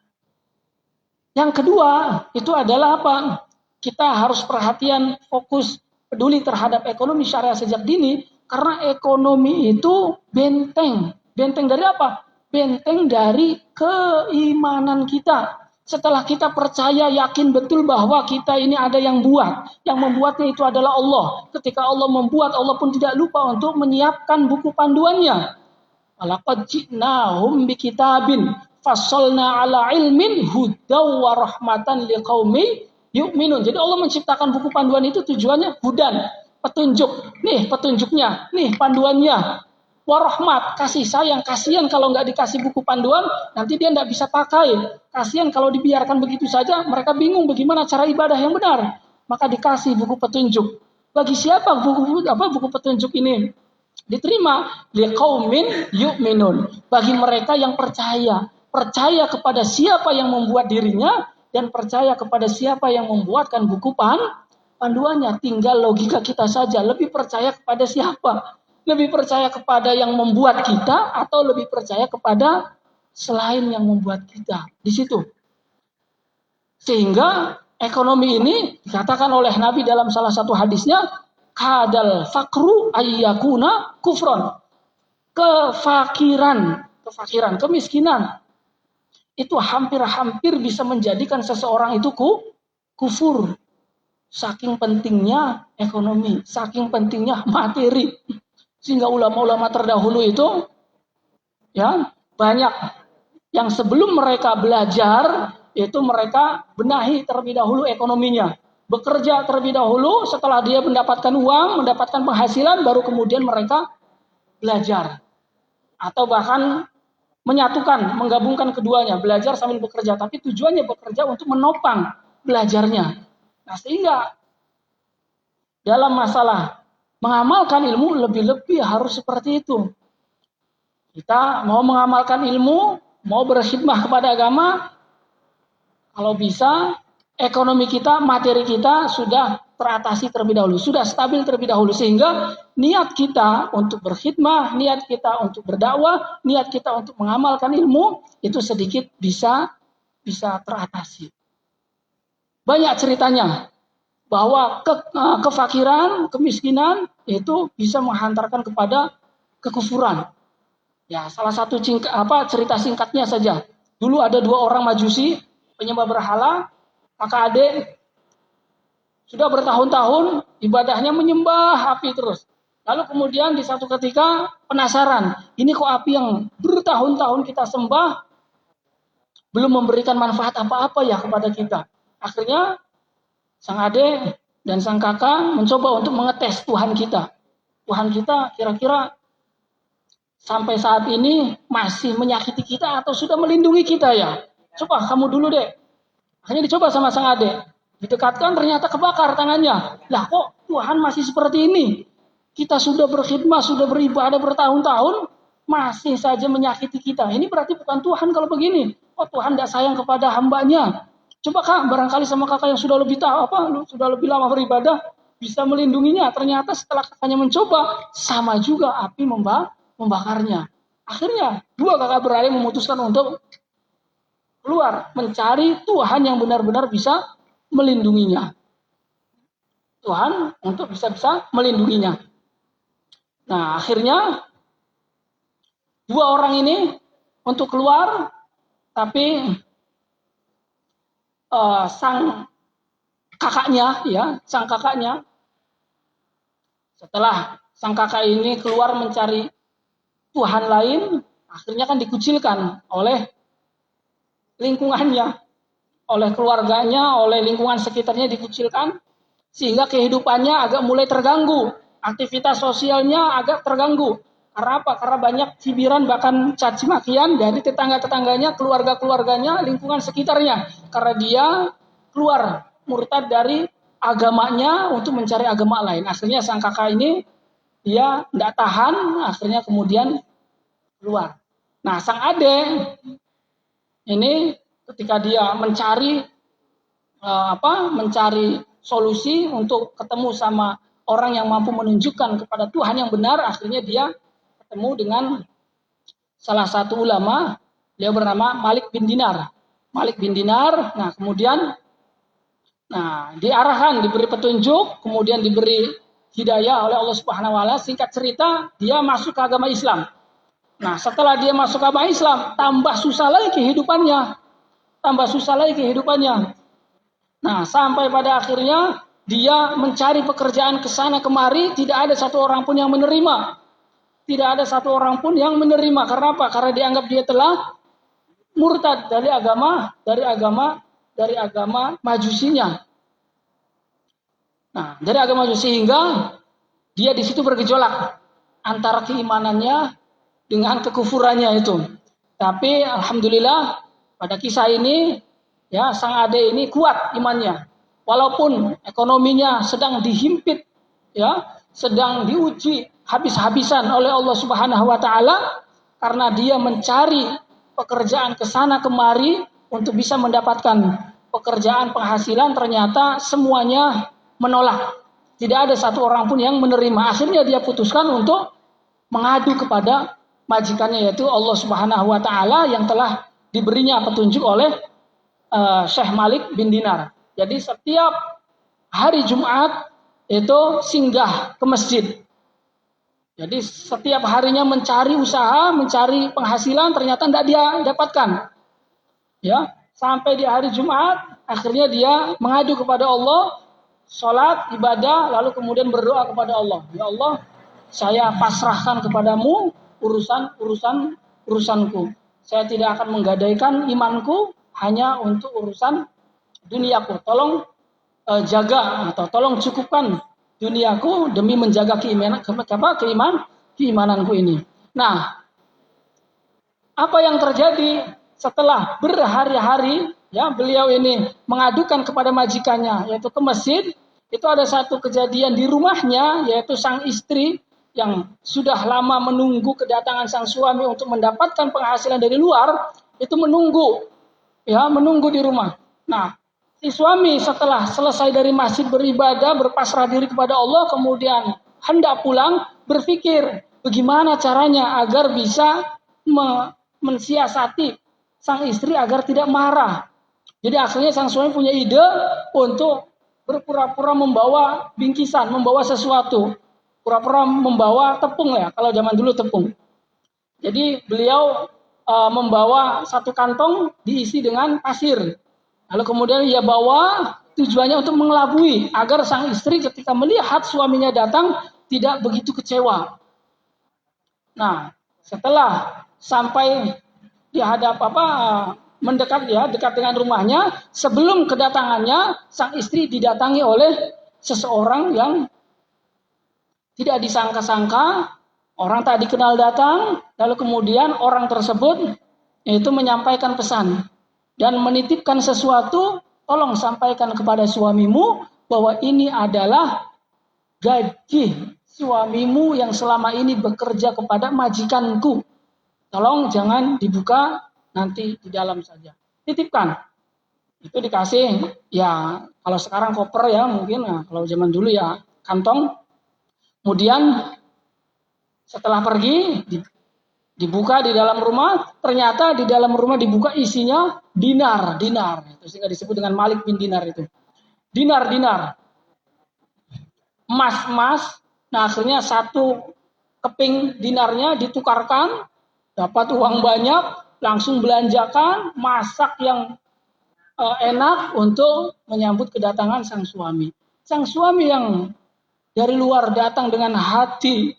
yang kedua itu adalah apa? Kita harus perhatian, fokus, peduli terhadap ekonomi syariah sejak dini, karena ekonomi itu benteng. Benteng dari apa? Benteng dari keimanan kita. Setelah kita percaya, yakin betul bahwa kita ini ada yang buat. Yang membuatnya itu adalah Allah. Ketika Allah membuat, Allah pun tidak lupa untuk menyiapkan buku panduannya. Walaqad ji'nahum bikitabin fassalna ala ilmin hudaw wa rahmatan liqaumi yu'minun. Jadi Allah menciptakan buku panduan itu tujuannya hudan, petunjuk. Nih petunjuknya, nih panduannya. Warahmat, kasih sayang. Kasihan kalau nggak dikasih buku panduan, nanti dia nggak bisa pakai. Kasihan kalau dibiarkan begitu saja, mereka bingung bagaimana cara ibadah yang benar. Maka dikasih buku petunjuk. Bagi siapa buku petunjuk ini diterima? Liqaumin yu'minun. Bagi mereka yang percaya percaya kepada siapa yang membuat dirinya dan percaya kepada siapa yang membuatkan buku panduannya. Tinggal logika kita saja, lebih percaya kepada siapa? Lebih percaya kepada yang membuat kita atau lebih percaya kepada selain yang membuat kita? Di situ. Sehingga ekonomi ini dikatakan oleh Nabi dalam salah satu hadisnya, kadal fakru ayyakuna kufron. Kefakiran, kemiskinan itu hampir-hampir bisa menjadikan seseorang itu kufur. Saking pentingnya ekonomi, saking pentingnya materi. Sehingga ulama-ulama terdahulu itu ya banyak yang sebelum mereka belajar itu mereka benahi terlebih dahulu ekonominya. Bekerja terlebih dahulu, setelah dia mendapatkan uang, mendapatkan penghasilan, baru kemudian mereka belajar. Atau bahkan menyatukan, menggabungkan keduanya, belajar sambil bekerja. Tapi tujuannya bekerja untuk menopang belajarnya. Nah, sehingga dalam masalah mengamalkan ilmu lebih-lebih harus seperti itu. Kita mau mengamalkan ilmu, mau berkhidmah kepada agama, kalau bisa ekonomi kita, materi kita sudah teratasi terlebih dahulu, sudah stabil terlebih dahulu, sehingga niat kita untuk berkhidmah, niat kita untuk berdakwah, niat kita untuk mengamalkan ilmu itu sedikit bisa teratasi. Banyak ceritanya bahwa kefakiran, kemiskinan itu bisa menghantarkan kepada kekufuran. Ya, salah satu cerita singkatnya saja. Dulu ada 2 orang Majusi penyembah berhala, kakak adik sudah bertahun-tahun ibadahnya menyembah api terus. Lalu kemudian di satu ketika penasaran, ini kok api yang bertahun-tahun kita sembah belum memberikan manfaat apa-apa ya kepada kita. Akhirnya sang adik dan sang kakak mencoba untuk mengetes Tuhan kita. Tuhan kita kira-kira sampai saat ini masih menyakiti kita atau sudah melindungi kita ya? Coba kamu dulu deh. Akhirnya dicoba sama sang adik. Didekatkan ternyata kebakar tangannya. Lah kok Tuhan masih seperti ini? Kita sudah berkhidmat, sudah beribadah bertahun-tahun, masih saja menyakiti kita. Ini berarti bukan Tuhan kalau begini. Oh Tuhan tidak sayang kepada hambanya. Coba kak, barangkali sama kakak yang sudah lebih tahu sudah lebih lama beribadah, bisa melindunginya. Ternyata setelah kakaknya mencoba, sama juga api membakarnya. Akhirnya dua kakak beradik memutuskan untuk keluar mencari Tuhan yang benar-benar bisa melindunginya. Tuhan untuk bisa melindunginya. Nah, akhirnya dua orang ini untuk keluar, tapi sang kakaknya setelah sang kakak ini keluar mencari Tuhan lain, akhirnya kan dikucilkan oleh lingkungannya, oleh keluarganya, oleh lingkungan sekitarnya dikucilkan, sehingga kehidupannya agak mulai terganggu. Aktivitas sosialnya agak terganggu. Karena apa? Karena banyak cibiran bahkan caci makian dari tetangga-tetangganya, keluarga-keluarganya, lingkungan sekitarnya. Karena dia keluar murtad dari agamanya untuk mencari agama lain. Akhirnya sang kakak ini dia tidak tahan, akhirnya kemudian keluar. Nah, sang adik ini ketika dia mencari solusi untuk ketemu sama orang yang mampu menunjukkan kepada Tuhan yang benar, akhirnya dia ketemu dengan salah satu ulama, dia bernama Malik bin Dinar. Nah kemudian diarahkan, diberi petunjuk, kemudian diberi hidayah oleh Allah Subhanahu wa taala. Singkat cerita, dia masuk ke agama Islam. Nah, setelah dia masuk ke agama Islam, tambah susah lagi kehidupannya. Nah, sampai pada akhirnya dia mencari pekerjaan ke sana kemari, tidak ada satu orang pun yang menerima. Karena apa? Karena dianggap dia telah murtad dari agama Majusinya. Nah, dari agama Majusi, sehingga dia di situ bergejolak antara keimanannya dengan kekufurannya itu. Tapi alhamdulillah pada kisah ini ya sang adik ini kuat imannya. Walaupun ekonominya sedang dihimpit, ya, sedang diuji habis-habisan oleh Allah Subhanahu wa taala, karena dia mencari pekerjaan ke sana kemari untuk bisa mendapatkan pekerjaan penghasilan, ternyata semuanya menolak. Tidak ada satu orang pun yang menerima. Akhirnya dia putuskan untuk mengadu kepada majikannya, yaitu Allah Subhanahu wa taala yang telah diberinya petunjuk oleh Syekh Malik bin Dinar. Jadi setiap hari Jumat itu singgah ke masjid. Jadi setiap harinya mencari usaha, mencari penghasilan, ternyata tidak dia dapatkan. Ya, sampai di hari Jumat akhirnya dia mengadu kepada Allah, sholat, ibadah, lalu kemudian berdoa kepada Allah. Ya Allah, saya pasrahkan kepadamu urusanku. Saya tidak akan menggadaikan imanku hanya untuk urusan duniaku. Tolong jaga atau tolong cukupkan duniaku demi menjaga keimananku ini. Nah, apa yang terjadi setelah berhari-hari ya beliau ini mengadukan kepada majikannya, yaitu ke masjid, itu ada satu kejadian di rumahnya, yaitu sang istri yang sudah lama menunggu kedatangan sang suami untuk mendapatkan penghasilan dari luar, itu menunggu di rumah. Nah, si suami setelah selesai dari masjid beribadah, berpasrah diri kepada Allah, kemudian hendak pulang, berpikir bagaimana caranya agar bisa mensiasati sang istri agar tidak marah. Jadi akhirnya sang suami punya ide untuk berpura-pura membawa bingkisan, membawa sesuatu. Pura-pura membawa tepung ya, kalau zaman dulu tepung. Jadi beliau membawa satu kantong diisi dengan pasir. Lalu kemudian ia bawa tujuannya untuk mengelabui agar sang istri ketika melihat suaminya datang tidak begitu kecewa. Nah, setelah sampai di hadap mendekat dekat dengan rumahnya, sebelum kedatangannya sang istri didatangi oleh seseorang yang tidak disangka-sangka, orang tak dikenal datang, lalu kemudian orang tersebut itu menyampaikan pesan dan menitipkan sesuatu, tolong sampaikan kepada suamimu bahwa ini adalah gaji suamimu yang selama ini bekerja kepada majikanku. Tolong jangan dibuka, nanti di dalam saja. Titipkan. Itu dikasih, ya kalau sekarang koper ya mungkin, kalau zaman dulu ya kantong. Kemudian setelah pergi, dibuka di dalam rumah, ternyata di dalam rumah dibuka isinya dinar. Itu sehingga disebut dengan Malik bin Dinar itu. Dinar. Emas. Nah akhirnya satu keping dinarnya ditukarkan, dapat uang banyak, langsung belanjakan, masak yang enak untuk menyambut kedatangan sang suami. Sang suami yang dari luar datang dengan hati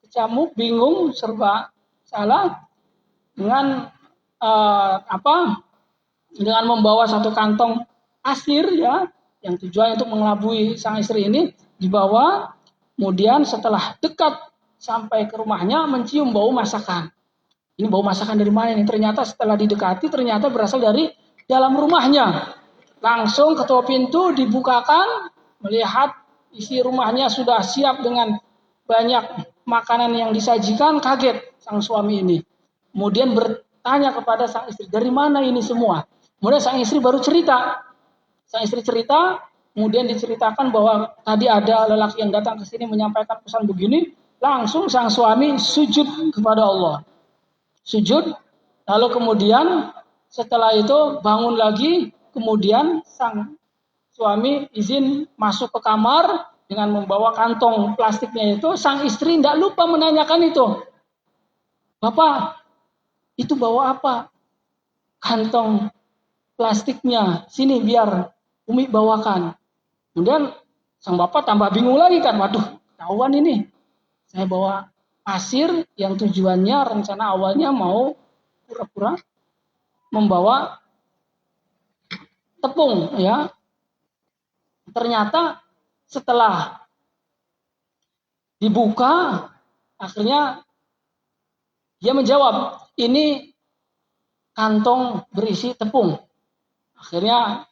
kecamuk, bingung, serba salah, dengan dengan membawa satu kantong pasir ya, yang tujuannya untuk mengelabui sang istri ini, dibawa. Kemudian setelah dekat sampai ke rumahnya, mencium bau masakan. Ini bau masakan dari mana ini? Ternyata setelah didekati, ternyata berasal dari dalam rumahnya. Langsung ketua pintu dibukakan, melihat isi rumahnya sudah siap dengan banyak makanan yang disajikan, kaget sang suami ini. Kemudian bertanya kepada sang istri, dari mana ini semua? Kemudian sang istri baru cerita. Sang istri cerita, kemudian diceritakan bahwa tadi ada lelaki yang datang ke sini menyampaikan pesan begini. Langsung sang suami sujud kepada Allah. Sujud, lalu kemudian setelah itu bangun lagi, kemudian sang suami izin masuk ke kamar dengan membawa kantong plastiknya itu. Sang istri tidak lupa menanyakan itu. Bapak, itu bawa apa? Kantong plastiknya, sini biar Umi bawakan. Kemudian sang bapak tambah bingung lagi kan, waduh, ketahuan ini. Saya bawa pasir yang tujuannya rencana awalnya mau pura-pura membawa tepung ya. Ternyata setelah dibuka, akhirnya dia menjawab, ini kantong berisi tepung. Akhirnya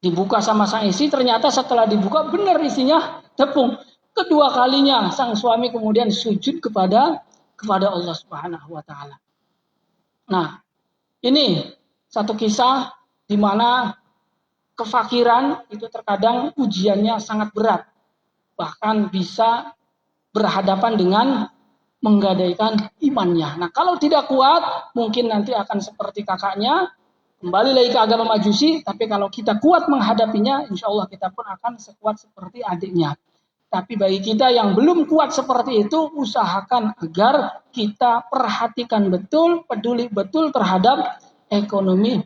dibuka sama sang istri, ternyata setelah dibuka benar isinya tepung. Kedua kalinya sang suami kemudian sujud kepada Allah Subhanahu wa taala. Nah, ini satu kisah di mana kefakiran itu terkadang ujiannya sangat berat. Bahkan bisa berhadapan dengan menggadaikan imannya. Nah, kalau tidak kuat, mungkin nanti akan seperti kakaknya, kembali lagi ke agama Majusi, tapi kalau kita kuat menghadapinya, insya Allah kita pun akan sekuat seperti adiknya. Tapi bagi kita yang belum kuat seperti itu, usahakan agar kita perhatikan betul, peduli betul terhadap ekonomi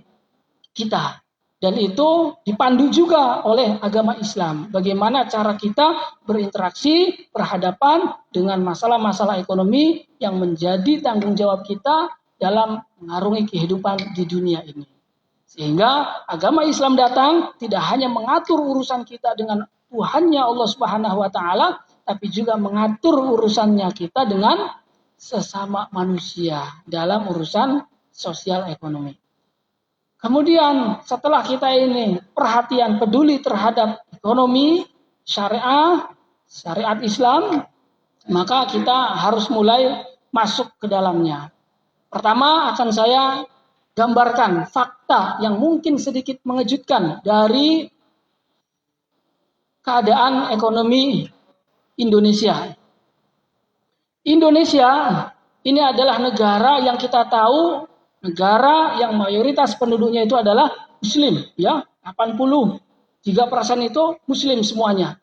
kita. Dan itu dipandu juga oleh agama Islam. Bagaimana cara kita berinteraksi, berhadapan dengan masalah-masalah ekonomi yang menjadi tanggung jawab kita dalam mengarungi kehidupan di dunia ini. Sehingga agama Islam datang tidak hanya mengatur urusan kita dengan Tuhannya Allah Subhanahu wa taala, tapi juga mengatur urusannya kita dengan sesama manusia dalam urusan sosial ekonomi. Kemudian setelah kita ini perhatian peduli terhadap ekonomi, syariat Islam, maka kita harus mulai masuk ke dalamnya. Pertama akan saya gambarkan fakta yang mungkin sedikit mengejutkan dari keadaan ekonomi Indonesia. Indonesia ini adalah negara yang kita tahu, negara yang mayoritas penduduknya itu adalah Muslim, ya, 83% itu Muslim semuanya.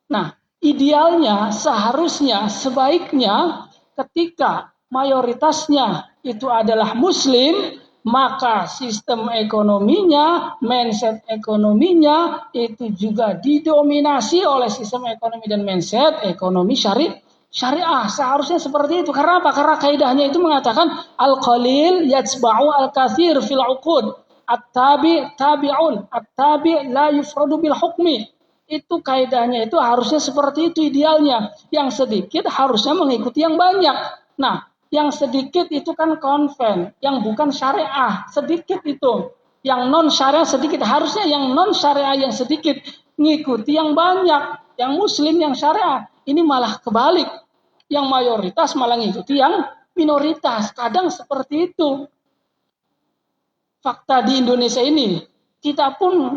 Nah, idealnya, seharusnya, sebaiknya ketika mayoritasnya itu adalah Muslim, maka sistem ekonominya, mindset ekonominya itu juga didominasi oleh sistem ekonomi dan mindset ekonomi syariah. Seharusnya seperti itu. Karena apa? Karena kaidahnya itu mengatakan al-qalil yatsba'u al-katsir fil 'uqud. At-tabi tabi'un, at-tabi la yufradu bil hukmi. Itu kaidahnya itu harusnya seperti itu idealnya. Yang sedikit harusnya mengikuti yang banyak. Nah, yang sedikit itu kan konven, yang bukan syariah, sedikit itu. Yang non syariah sedikit, harusnya yang non syariah yang sedikit ngikuti yang banyak, yang muslim yang syariah. Ini malah kebalik. Yang mayoritas malah ngikuti yang minoritas. Kadang seperti itu. Fakta di Indonesia ini, kita pun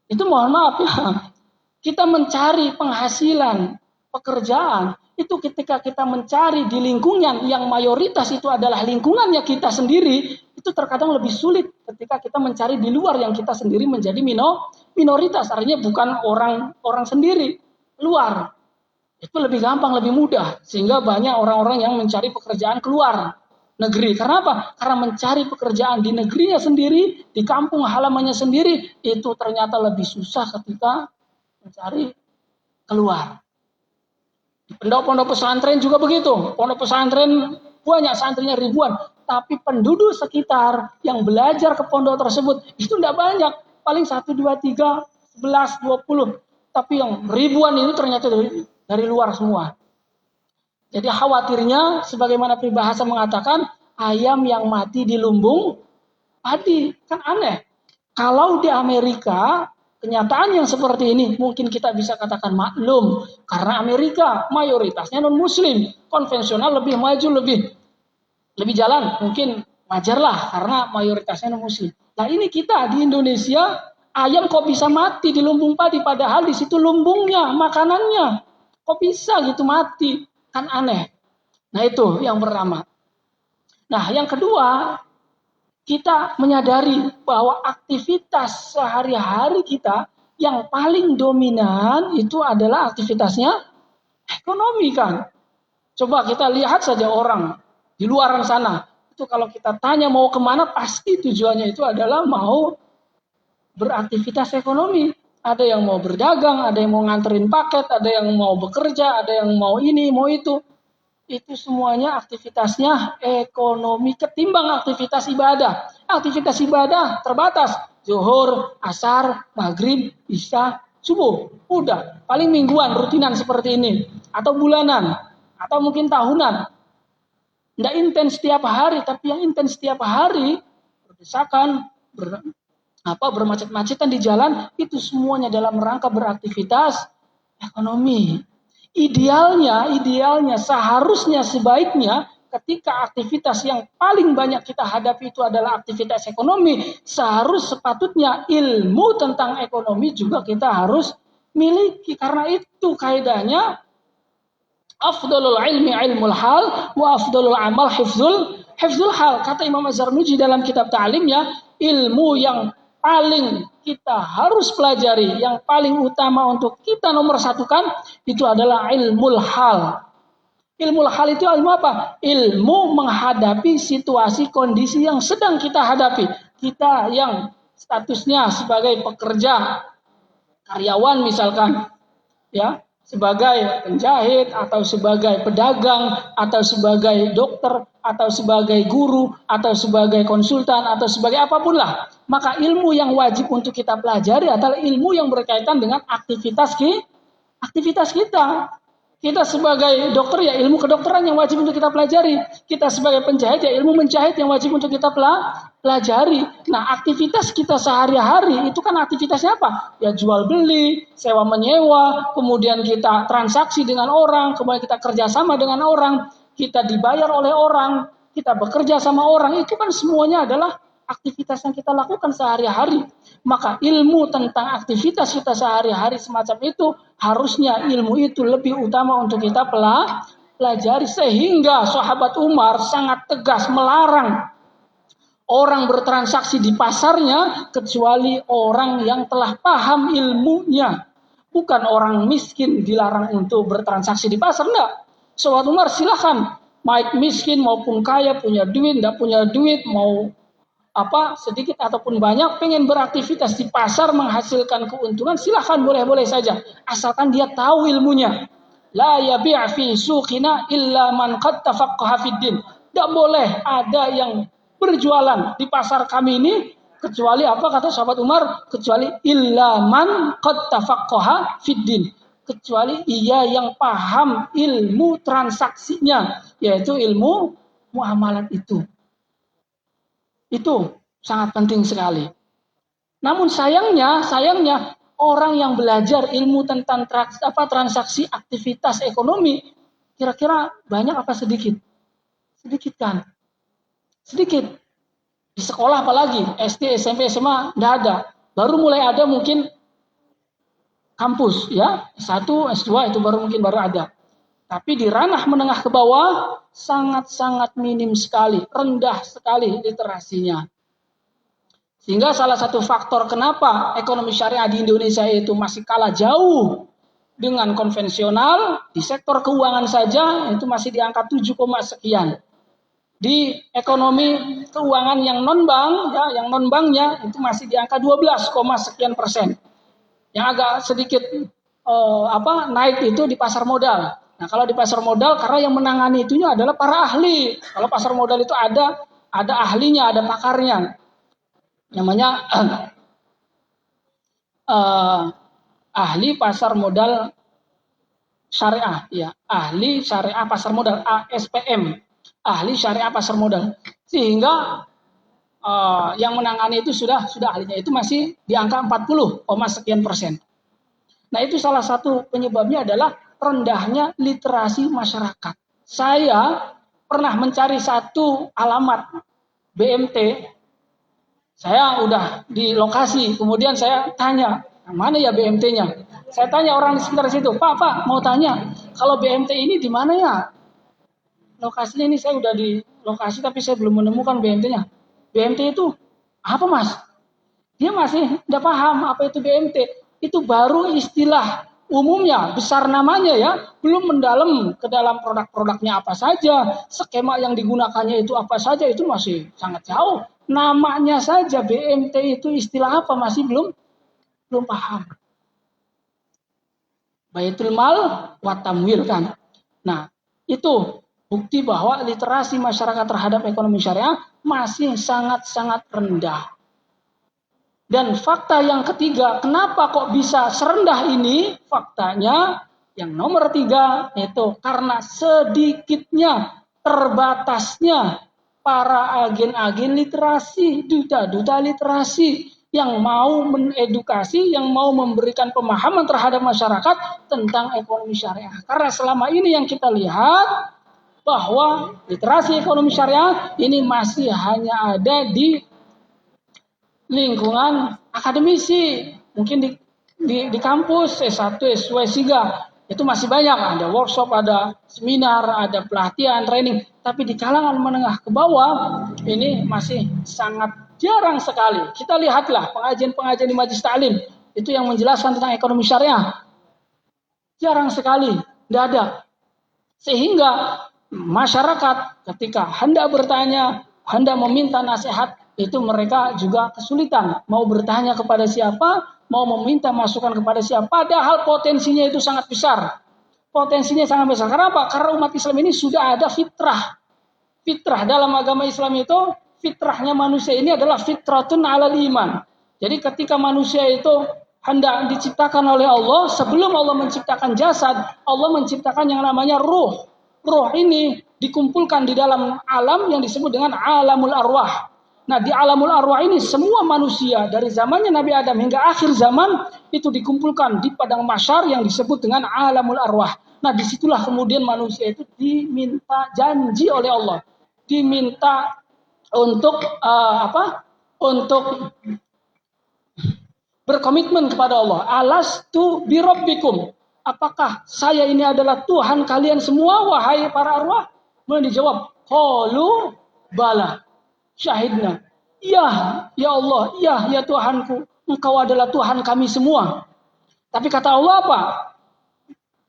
itu mohon maaf ya, kita mencari penghasilan, pekerjaan, itu ketika kita mencari di lingkungan yang mayoritas itu adalah lingkungannya kita sendiri, itu terkadang lebih sulit ketika kita mencari di luar yang kita sendiri menjadi minoritas, artinya bukan orang sendiri, luar. Itu lebih gampang, lebih mudah, sehingga banyak orang-orang yang mencari pekerjaan keluar negeri. Karena apa? Karena mencari pekerjaan di negerinya sendiri, di kampung halamannya sendiri, itu ternyata lebih susah ketika mencari keluar. Di pondok-pondok pesantren juga begitu. Pondok pesantren banyak, santrinya ribuan. Tapi penduduk sekitar yang belajar ke pondok tersebut, itu tidak banyak. Paling 1, 2, 3, 11, 20. Tapi yang ribuan itu ternyata dari luar semua. Jadi khawatirnya, sebagaimana peribahasa mengatakan, ayam yang mati di lumbung padi. Kan aneh. Kalau di Amerika, kenyataan yang seperti ini mungkin kita bisa katakan maklum. Karena Amerika mayoritasnya non-muslim. Konvensional lebih maju, lebih jalan. Mungkin wajarlah karena mayoritasnya non-muslim. Nah ini kita di Indonesia, ayam kok bisa mati di lumbung padi. Padahal di situ lumbungnya, makanannya. Kok bisa gitu mati? Kan aneh. Nah itu yang pertama. Nah yang kedua, kita menyadari bahwa aktivitas sehari-hari kita yang paling dominan itu adalah aktivitasnya ekonomi kan. Coba kita lihat saja orang di luar sana. Itu kalau kita tanya mau kemana, pasti tujuannya itu adalah mau beraktivitas ekonomi. Ada yang mau berdagang, ada yang mau nganterin paket, ada yang mau bekerja, ada yang mau ini, mau itu. Itu semuanya aktivitasnya ekonomi ketimbang aktivitas ibadah. Aktivitas ibadah terbatas. Zuhur, asar, maghrib, isya, subuh. Udah, paling mingguan, rutinan seperti ini. Atau bulanan, atau mungkin tahunan. Tidak intens setiap hari, tapi yang intens setiap hari, berdesakan, bermacet-macetan di jalan, itu semuanya dalam rangka beraktivitas ekonomi. Idealnya, seharusnya, sebaiknya, ketika aktivitas yang paling banyak kita hadapi itu adalah aktivitas ekonomi, sepatutnya ilmu tentang ekonomi juga kita harus miliki. Karena itu kaidahnya, afdalul ilmi ilmul hal, wa afdalul amal hifzul hal. Kata Imam Az-Zarnuji dalam kitab ta'limnya, ilmu yang paling kita harus pelajari, yang paling utama untuk kita nomor satukan, itu adalah ilmul hal. Ilmul hal itu ilmu apa? Ilmu menghadapi situasi kondisi yang sedang kita hadapi. Kita yang statusnya sebagai pekerja, karyawan misalkan, ya, sebagai penjahit atau sebagai pedagang atau sebagai dokter atau sebagai guru atau sebagai konsultan atau sebagai apapun lah, maka ilmu yang wajib untuk kita pelajari adalah ilmu yang berkaitan dengan aktivitas kita. Kita sebagai dokter ya ilmu kedokteran yang wajib untuk kita pelajari. Kita sebagai penjahit ya ilmu menjahit yang wajib untuk kita pelajari. Nah, aktivitas kita sehari-hari itu kan aktivitasnya apa? Ya jual beli, sewa menyewa, kemudian kita transaksi dengan orang, kemudian kita kerjasama dengan orang, kita dibayar oleh orang, kita bekerja sama orang. Itu kan semuanya adalah aktivitas yang kita lakukan sehari-hari. Maka ilmu tentang aktivitas kita sehari-hari semacam itu, harusnya ilmu itu lebih utama untuk kita pelajari. Sehingga sahabat Umar sangat tegas melarang orang bertransaksi di pasarnya kecuali orang yang telah paham ilmunya. Bukan orang miskin dilarang untuk bertransaksi di pasar, enggak. Sahabat Umar silahkan, baik miskin maupun kaya, punya duit, enggak punya duit, mau sedikit ataupun banyak pengen beraktivitas di pasar menghasilkan keuntungan, silahkan, boleh-boleh saja, asalkan dia tahu ilmunya. La yabi' fi suqina illa man qad tafaqqaha fid din. Tidak boleh ada yang berjualan di pasar kami ini kecuali apa kata sahabat Umar, kecuali illa man qad tafaqqaha fid din, kecuali ia yang paham ilmu transaksinya, yaitu ilmu muamalat itu. Itu sangat penting sekali. Namun sayangnya orang yang belajar ilmu tentang transaksi aktivitas ekonomi, kira-kira banyak apa sedikit? Sedikit kan? Sedikit. Di sekolah apalagi, SD, SMP, SMA, tidak ada. Baru mulai ada mungkin kampus, ya, S1, S2 itu baru ada. Tapi di ranah menengah ke bawah sangat-sangat minim sekali, rendah sekali literasinya. Sehingga salah satu faktor kenapa ekonomi syariah di Indonesia itu masih kalah jauh dengan konvensional, di sektor keuangan saja itu masih di angka 7, sekian. Di ekonomi keuangan yang non-bank, ya, yang non-banknya itu masih di angka 12, sekian persen. Yang agak sedikit naik itu di pasar modal. Nah, kalau di pasar modal, karena yang menangani itunya adalah para ahli. Kalau pasar modal itu ada ahlinya, ada pakarnya. Namanya ahli pasar modal syariah, ya, ahli syariah pasar modal, ASPM, ahli syariah pasar modal. Sehingga yang menangani itu sudah ahlinya itu masih di angka 40, sekian persen. Nah, itu salah satu penyebabnya adalah rendahnya literasi masyarakat. Saya pernah mencari satu alamat BMT. Saya udah di lokasi, kemudian saya tanya, mana ya BMT-nya? Saya tanya orang di sekitar situ, Pak, mau tanya, kalau BMT ini di mana ya? Lokasinya ini saya udah di lokasi, tapi saya belum menemukan BMT-nya. BMT itu apa, Mas? Dia masih tidak paham apa itu BMT. Itu baru istilah umumnya, besar namanya ya, belum mendalam ke dalam produk-produknya apa saja, skema yang digunakannya itu apa saja, itu masih sangat jauh. Namanya saja BMT itu istilah apa masih belum paham. Baitul Mal wa Tamwil kan. Nah, itu bukti bahwa literasi masyarakat terhadap ekonomi syariah masih sangat-sangat rendah. Dan fakta yang ketiga, kenapa kok bisa serendah ini? Faktanya yang nomor 3, yaitu karena sedikitnya, terbatasnya para agen-agen literasi, duta-duta literasi yang mau mengedukasi, yang mau memberikan pemahaman terhadap masyarakat tentang ekonomi syariah. Karena selama ini yang kita lihat bahwa literasi ekonomi syariah ini masih hanya ada di lingkungan akademisi, mungkin di kampus S1, S2, S3 itu masih banyak, ada workshop, ada seminar, ada pelatihan, training. Tapi di kalangan menengah ke bawah ini masih sangat jarang sekali. Kita lihatlah pengajian-pengajian di majelis taklim itu yang menjelaskan tentang ekonomi syariah, jarang sekali, tidak ada. Sehingga masyarakat ketika hendak bertanya, hendak meminta nasihat, itu mereka juga kesulitan. Mau bertanya kepada siapa, mau meminta masukan kepada siapa, padahal potensinya itu sangat besar. Potensinya sangat besar. Kenapa? Karena umat Islam ini sudah ada fitrah. Fitrah dalam agama Islam itu, fitrahnya manusia ini adalah fitratun alal iman. Jadi ketika manusia itu hendak diciptakan oleh Allah, sebelum Allah menciptakan jasad, Allah menciptakan yang namanya ruh. Ruh ini dikumpulkan di dalam alam yang disebut dengan alamul arwah. Nah, di alamul arwah ini semua manusia dari zamannya Nabi Adam hingga akhir zaman itu dikumpulkan di padang mahsyar yang disebut dengan alamul arwah. Nah, disitulah kemudian manusia itu diminta janji oleh Allah, diminta untuk untuk berkomitmen kepada Allah. Alastu birabbikum. Apakah saya ini adalah Tuhan kalian semua, wahai para arwah? Kemudian dijawab, qalu bala. Syahidna, ya Allah, ya Tuhanku, Engkau adalah Tuhan kami semua. Tapi kata Allah apa?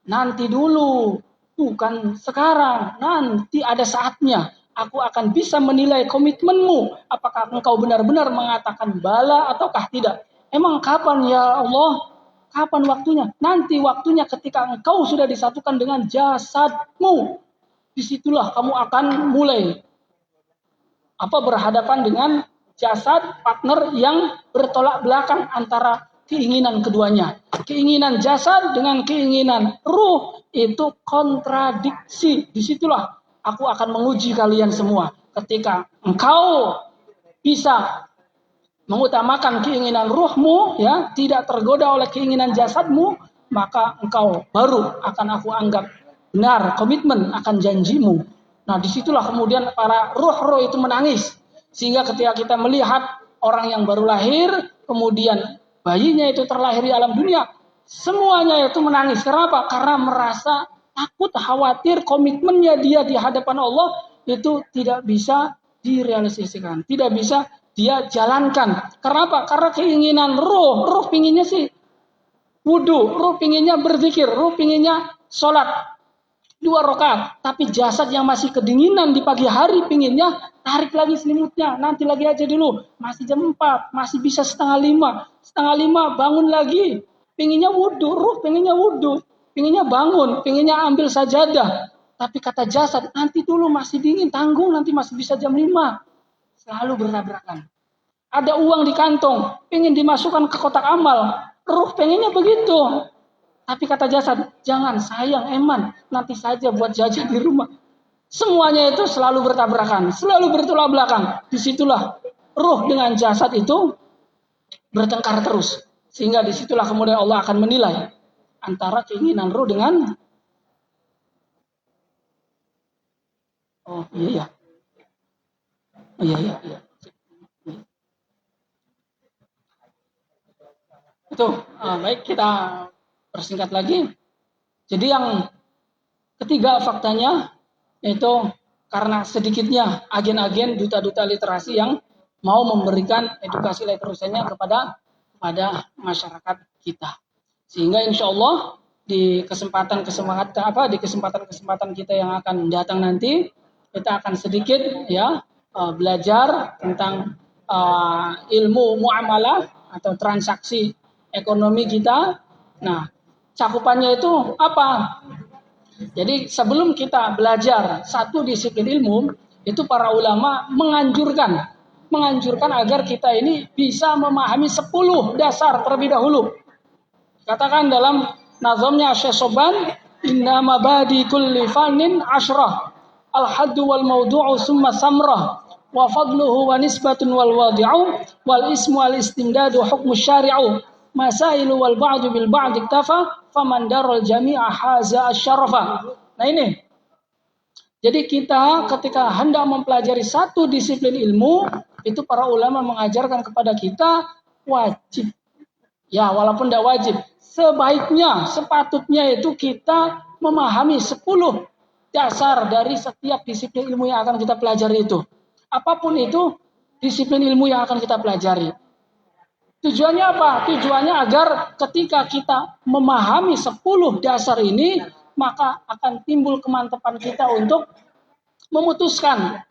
Nanti dulu, bukan sekarang, nanti ada saatnya. aku akan bisa menilai komitmenmu. Apakah engkau benar-benar mengatakan bala ataukah tidak. Emang kapan ya Allah? Kapan waktunya? Nanti waktunya ketika engkau sudah disatukan dengan jasadmu. Disitulah kamu akan mulai berhadapan dengan jasad partner yang bertolak belakang antara keinginan keduanya. Keinginan jasad dengan keinginan ruh itu kontradiksi. Disitulah aku akan menguji kalian semua. Ketika engkau bisa mengutamakan keinginan ruhmu, ya, tidak tergoda oleh keinginan jasadmu, maka engkau baru akan aku anggap benar komitmen akan janjimu. Nah, disitulah kemudian para ruh-ruh itu menangis. Sehingga ketika kita melihat orang yang baru lahir, kemudian bayinya itu terlahir di alam dunia, semuanya itu menangis. Kenapa? Karena merasa takut, khawatir komitmennya dia di hadapan Allah itu tidak bisa direalisasikan, tidak bisa dia jalankan. Kenapa? Karena keinginan ruh pinginnya sih wudu, ruh pinginnya berzikir, ruh pinginnya sholat 2 rakaat, tapi jasad yang masih kedinginan di pagi hari pinginnya tarik lagi selimutnya, nanti lagi aja dulu, masih jam 4, masih bisa setengah 5 bangun lagi, pinginnya wudu, ruh pinginnya wudu, pinginnya bangun, pinginnya ambil sajadah, tapi kata jasad nanti dulu masih dingin, tanggung nanti masih bisa jam 5, selalu bertabrakan. Ada uang di kantong, pengen dimasukkan ke kotak amal, ruh pengennya begitu. Tapi kata jasad, jangan sayang eman, nanti saja buat jajan di rumah. Semuanya itu selalu bertabrakan, selalu bertolak belakang. Disitulah ruh dengan jasad itu bertengkar terus. Sehingga disitulah kemudian Allah akan menilai antara keinginan ruh dengan iya. Itu baik, kita persingkat lagi. Jadi yang ketiga faktanya yaitu karena sedikitnya agen-agen duta-duta literasi yang mau memberikan edukasi literasinya kepada masyarakat kita. Sehingga insya Allah di kesempatan kita yang akan datang nanti kita akan sedikit belajar tentang ilmu muamalah atau transaksi ekonomi kita. Nah, cakupannya itu apa? Jadi sebelum kita belajar satu disiplin ilmu, itu para ulama menganjurkan agar kita ini bisa memahami 10 dasar terlebih dahulu. Katakan dalam nazamnya Syekh Soban, inna mabadi kulli fannin ashrah, al-haddu wal mawdu'u summa samrah, wa fadluhu wa nisbatun wal wadi'u, wal ismu al istimdadu hukmu syari'u, masailu wal ba'du bil ba'di iktafa, faman daral jami'a haza asyarafa. Nah ini. Jadi kita ketika hendak mempelajari satu disiplin ilmu, itu para ulama mengajarkan kepada kita wajib. Ya, walaupun tidak wajib. Sebaiknya, sepatutnya itu kita memahami 10 dasar dari setiap disiplin ilmu yang akan kita pelajari itu. Apapun itu disiplin ilmu yang akan kita pelajari. Tujuannya apa? Tujuannya agar ketika kita memahami 10 dasar ini, maka akan timbul kemantapan kita untuk memutuskan.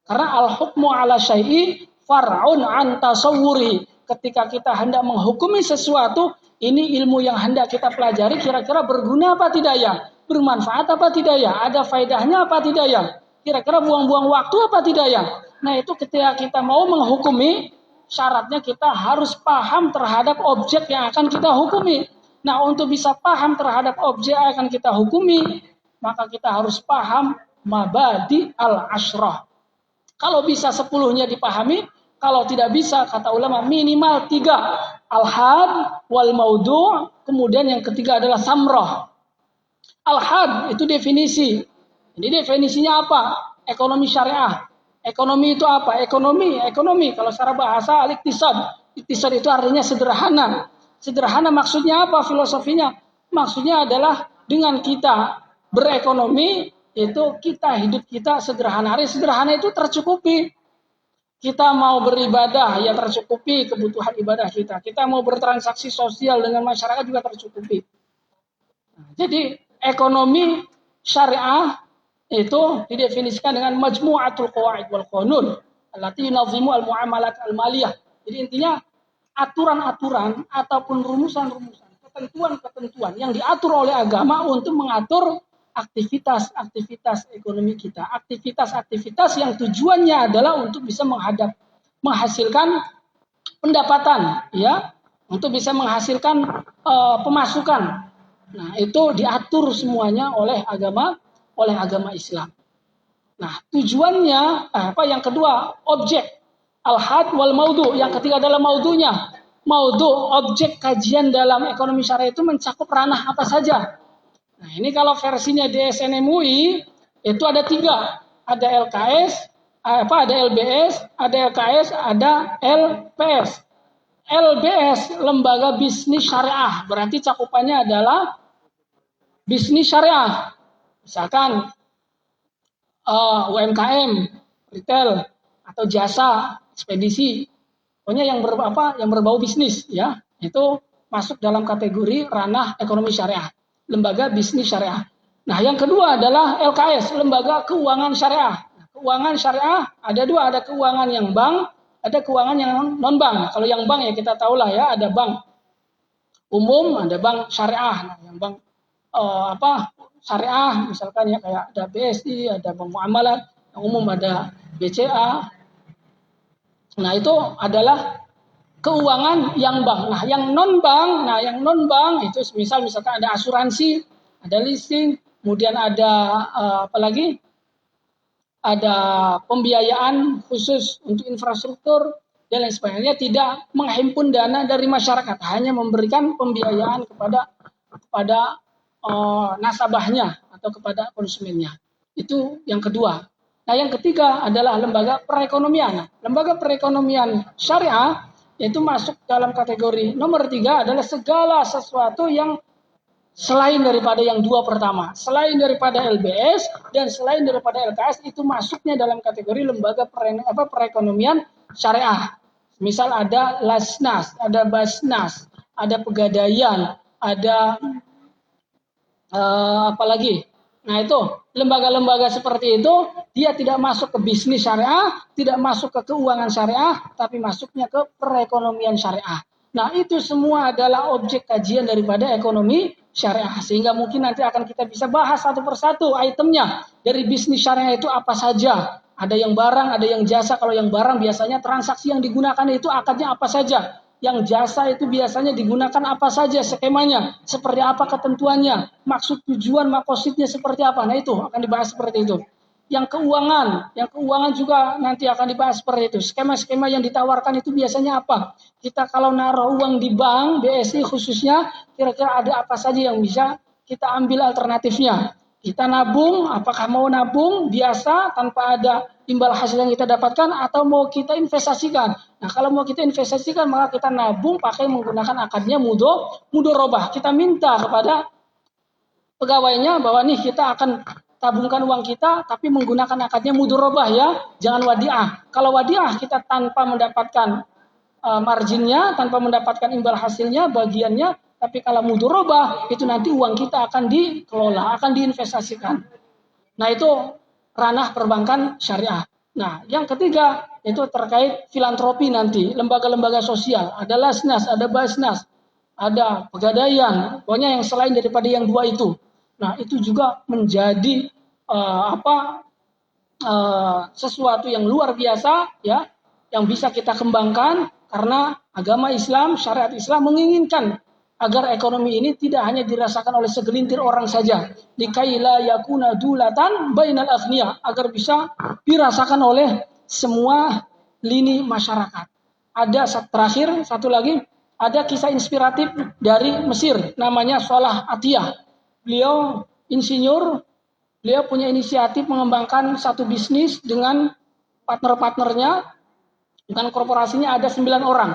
Karena al-hukmu ala syai'i far'un an tasawwuri. Ketika kita hendak menghukumi sesuatu, ini ilmu yang hendak kita pelajari kira-kira berguna apa tidak ya? Bermanfaat apa tidak ya? Ada faedahnya apa tidak ya? Kira-kira buang-buang waktu apa tidak ya? Nah, itu ketika kita mau menghukumi, syaratnya kita harus paham terhadap objek yang akan kita hukumi. Nah, untuk bisa paham terhadap objek yang akan kita hukumi, maka kita harus paham mabadi al-ashrah. Kalau bisa 10-nya dipahami, kalau tidak bisa, kata ulama, minimal 3. Al-had wal maudu', kemudian yang ketiga adalah samrah. Al-had itu definisi. Ini definisinya apa? Ekonomi syariah. Ekonomi itu apa? Ekonomi. Kalau secara bahasa al-iktisad. Iktisad itu artinya sederhana. Sederhana maksudnya apa? Filosofinya maksudnya adalah dengan kita berekonomi itu hidup kita sederhana. Hari sederhana itu tercukupi. Kita mau beribadah ya tercukupi kebutuhan ibadah kita. Kita mau bertransaksi sosial dengan masyarakat juga tercukupi. Jadi ekonomi syariah itu didefinisikan dengan majmu'atul qawaid wal qanun allati yunazimu al-muamalat al-maliyah. Jadi intinya aturan-aturan ataupun rumusan-rumusan, ketentuan-ketentuan yang diatur oleh agama untuk mengatur aktivitas-aktivitas ekonomi kita, aktivitas-aktivitas yang tujuannya adalah untuk bisa menghasilkan pendapatan, ya, untuk bisa menghasilkan pemasukan. Nah, itu diatur semuanya oleh agama Islam. Nah, tujuannya apa? Yang kedua, objek al-had wal maudu. Yang ketiga adalah maudunya. Maudu, objek kajian dalam ekonomi syariah itu mencakup ranah apa saja. Nah, ini kalau versinya di SNMUI itu ada 3. Ada LKS, ada LBS, ada LKS, ada LPS. LBS, Lembaga Bisnis Syariah. Berarti cakupannya adalah bisnis syariah. Misalkan UMKM, retail atau jasa, ekspedisi, pokoknya yang berbau bisnis, ya, itu masuk dalam kategori ranah ekonomi syariah, lembaga bisnis syariah. Nah, yang kedua adalah LKS, lembaga keuangan syariah. Keuangan syariah ada 2, ada keuangan yang bank, ada keuangan yang non bank. Kalau yang bank ya kita tahulah ya, ada bank umum, ada bank syariah. Nah, yang bank syariah misalkan ya kayak ada BSI, ada bank muamalat, yang umum ada BCA. Nah, itu adalah keuangan yang bank. Nah, yang non bank itu misalkan ada asuransi, ada leasing, kemudian ada apalagi ada pembiayaan khusus untuk infrastruktur dan lain sebagainya, tidak menghimpun dana dari masyarakat, hanya memberikan pembiayaan kepada nasabahnya atau kepada konsumennya. Itu yang kedua. Nah, yang ketiga adalah lembaga perekonomian. Nah, lembaga perekonomian syariah itu masuk dalam kategori nomor 3 adalah segala sesuatu yang selain daripada yang 2 pertama, selain daripada LBS dan selain daripada LKS, itu masuknya dalam kategori lembaga perekonomian syariah. Misal ada Lasnas, ada Basnas, ada Pegadaian, ada apalagi. Nah, itu lembaga-lembaga seperti itu dia tidak masuk ke bisnis syariah, tidak masuk ke keuangan syariah, tapi masuknya ke perekonomian syariah. Nah, itu semua adalah objek kajian daripada ekonomi syariah. Sehingga mungkin nanti akan kita bisa bahas satu persatu itemnya. Dari bisnis syariah itu apa saja. Ada yang barang, ada yang jasa. Kalau yang barang biasanya transaksi yang digunakan itu akadnya apa saja. Yang jasa itu biasanya digunakan apa saja skemanya. Seperti apa ketentuannya. Maksud tujuan, makosidnya seperti apa. Nah, itu akan dibahas seperti itu. Yang keuangan juga nanti akan dibahas seperti itu. Skema-skema yang ditawarkan itu biasanya apa? Kita kalau naruh uang di bank, BSI khususnya, kira-kira ada apa saja yang bisa kita ambil alternatifnya. Kita nabung, apakah mau nabung biasa tanpa ada imbal hasil yang kita dapatkan atau mau kita investasikan. Nah, kalau mau kita investasikan maka kita nabung pakai menggunakan akadnya mudorobah. Kita minta kepada pegawainya bahwa nih kita akan tabungkan uang kita tapi menggunakan akadnya mudorobah ya, jangan wadiah. Kalau wadiah kita tanpa mendapatkan marginnya, tanpa mendapatkan imbal hasilnya, bagiannya, tapi kalau mudorobah itu nanti uang kita akan dikelola, akan diinvestasikan. Nah, itu ranah perbankan syariah. Nah, yang ketiga itu terkait filantropi nanti, lembaga-lembaga sosial, ada Lasnas, ada Basnas, ada Pegadaian, pokoknya yang selain daripada yang 2 itu. Nah, itu juga menjadi sesuatu yang luar biasa ya, yang bisa kita kembangkan karena agama Islam, syariat Islam menginginkan agar ekonomi ini tidak hanya dirasakan oleh segelintir orang saja, likaila yakuna dulatan bainal aghnia, agar bisa dirasakan oleh semua lini masyarakat. Ada terakhir satu lagi, ada kisah inspiratif dari Mesir namanya Salah Atiyah. Beliau insinyur, beliau punya inisiatif mengembangkan satu bisnis dengan partner-partnernya, dengan korporasinya ada 9 orang.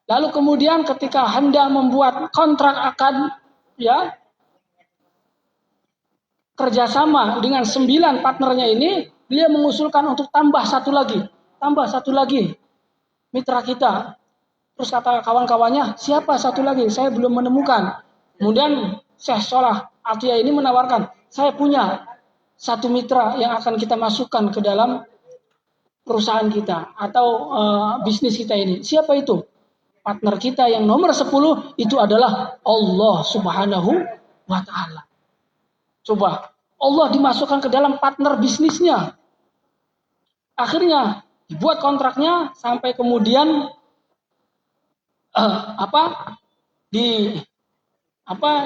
Lalu kemudian ketika hendak membuat kontrak akad ya kerjasama dengan 9 partnernya ini, dia mengusulkan untuk tambah satu lagi mitra kita. Terus kata kawan-kawannya, siapa satu lagi? Saya belum menemukan. Kemudian Syekh Salah Atiyah ini menawarkan, saya punya satu mitra yang akan kita masukkan ke dalam perusahaan kita atau bisnis kita ini. Siapa itu? Partner kita yang nomor 10 itu adalah Allah Subhanahu wa Ta'ala. Coba, Allah dimasukkan ke dalam partner bisnisnya. Akhirnya dibuat kontraknya sampai kemudian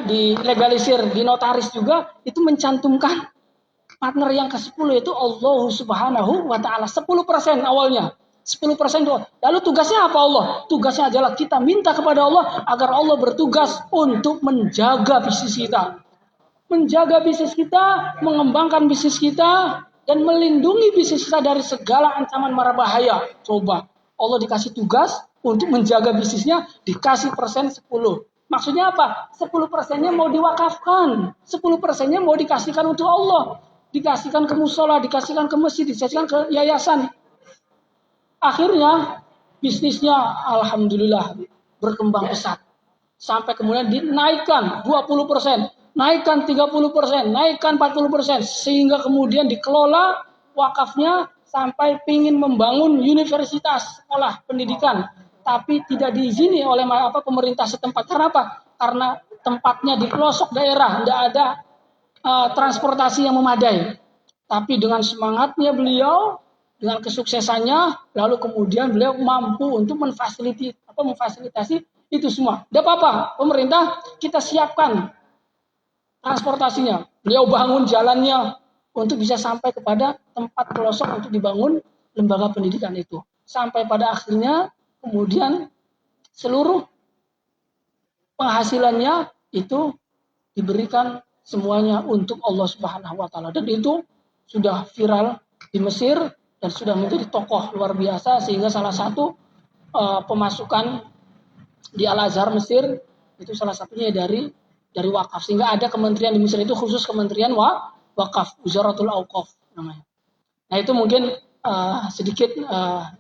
dilegalisir, dinotaris juga, itu mencantumkan partner yang ke-10 itu Allah Subhanahu wa Ta'ala. 10% awalnya. 10% doa. Lalu tugasnya apa Allah? Tugasnya adalah kita minta kepada Allah agar Allah bertugas untuk menjaga bisnis kita. Menjaga bisnis kita, mengembangkan bisnis kita, dan melindungi bisnis kita dari segala ancaman mara bahaya. Coba, Allah dikasih tugas untuk menjaga bisnisnya, dikasih persen 10. Maksudnya apa? 10%-nya mau diwakafkan. 10%-nya mau dikasihkan untuk Allah. Dikasihkan ke musola, dikasihkan ke masjid, dikasihkan ke yayasan. Akhirnya bisnisnya alhamdulillah berkembang pesat. Sampai kemudian dinaikkan 20%, naikkan 30%, naikkan 40%. Sehingga kemudian dikelola wakafnya sampai ingin membangun universitas, sekolah, pendidikan. Tapi tidak diizini oleh pemerintah setempat. Karena apa? Karena tempatnya di pelosok daerah, tidak ada transportasi yang memadai. Tapi dengan semangatnya beliau, dengan kesuksesannya, lalu kemudian beliau mampu untuk memfasilitasi itu semua. Tidak apa-apa, pemerintah kita siapkan transportasinya. Beliau bangun jalannya untuk bisa sampai kepada tempat pelosok untuk dibangun lembaga pendidikan itu. Sampai pada akhirnya kemudian seluruh penghasilannya itu diberikan semuanya untuk Allah Subhanahu wa Ta'ala. Dan itu sudah viral di Mesir dan sudah menjadi tokoh luar biasa, sehingga salah satu pemasukan di Al-Azhar Mesir itu salah satunya dari wakaf. Sehingga ada kementerian di Mesir itu khusus kementerian wakaf, Wizaratul Auqaf namanya. Nah itu mungkin sedikit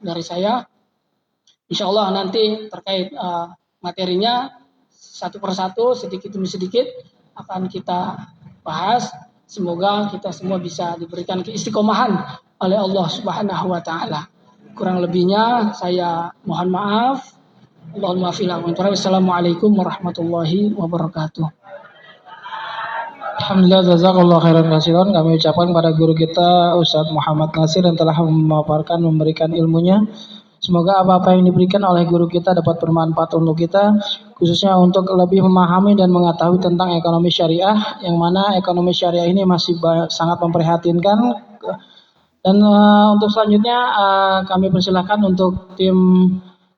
dari saya. Insya Allah nanti terkait materinya satu persatu, sedikit demi sedikit akan kita bahas. Semoga kita semua bisa diberikan keistiqomahan oleh Allah Subhanahu wa Ta'ala. Kurang lebihnya saya mohon maaf. Allahumma Wassalamualaikum warahmatullahi wabarakatuh. Alhamdulillah, jazakallahu khairan katsiran. Kami ucapkan kepada guru kita Ustadz Muhammad Nasir yang telah memberikan ilmunya. Semoga apa-apa yang diberikan oleh guru kita dapat bermanfaat untuk kita, khususnya untuk lebih memahami dan mengetahui tentang ekonomi syariah, yang mana ekonomi syariah ini masih sangat memprihatinkan. Dan untuk selanjutnya kami persilahkan untuk tim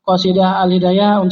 Qasidah Al Hidayah untuk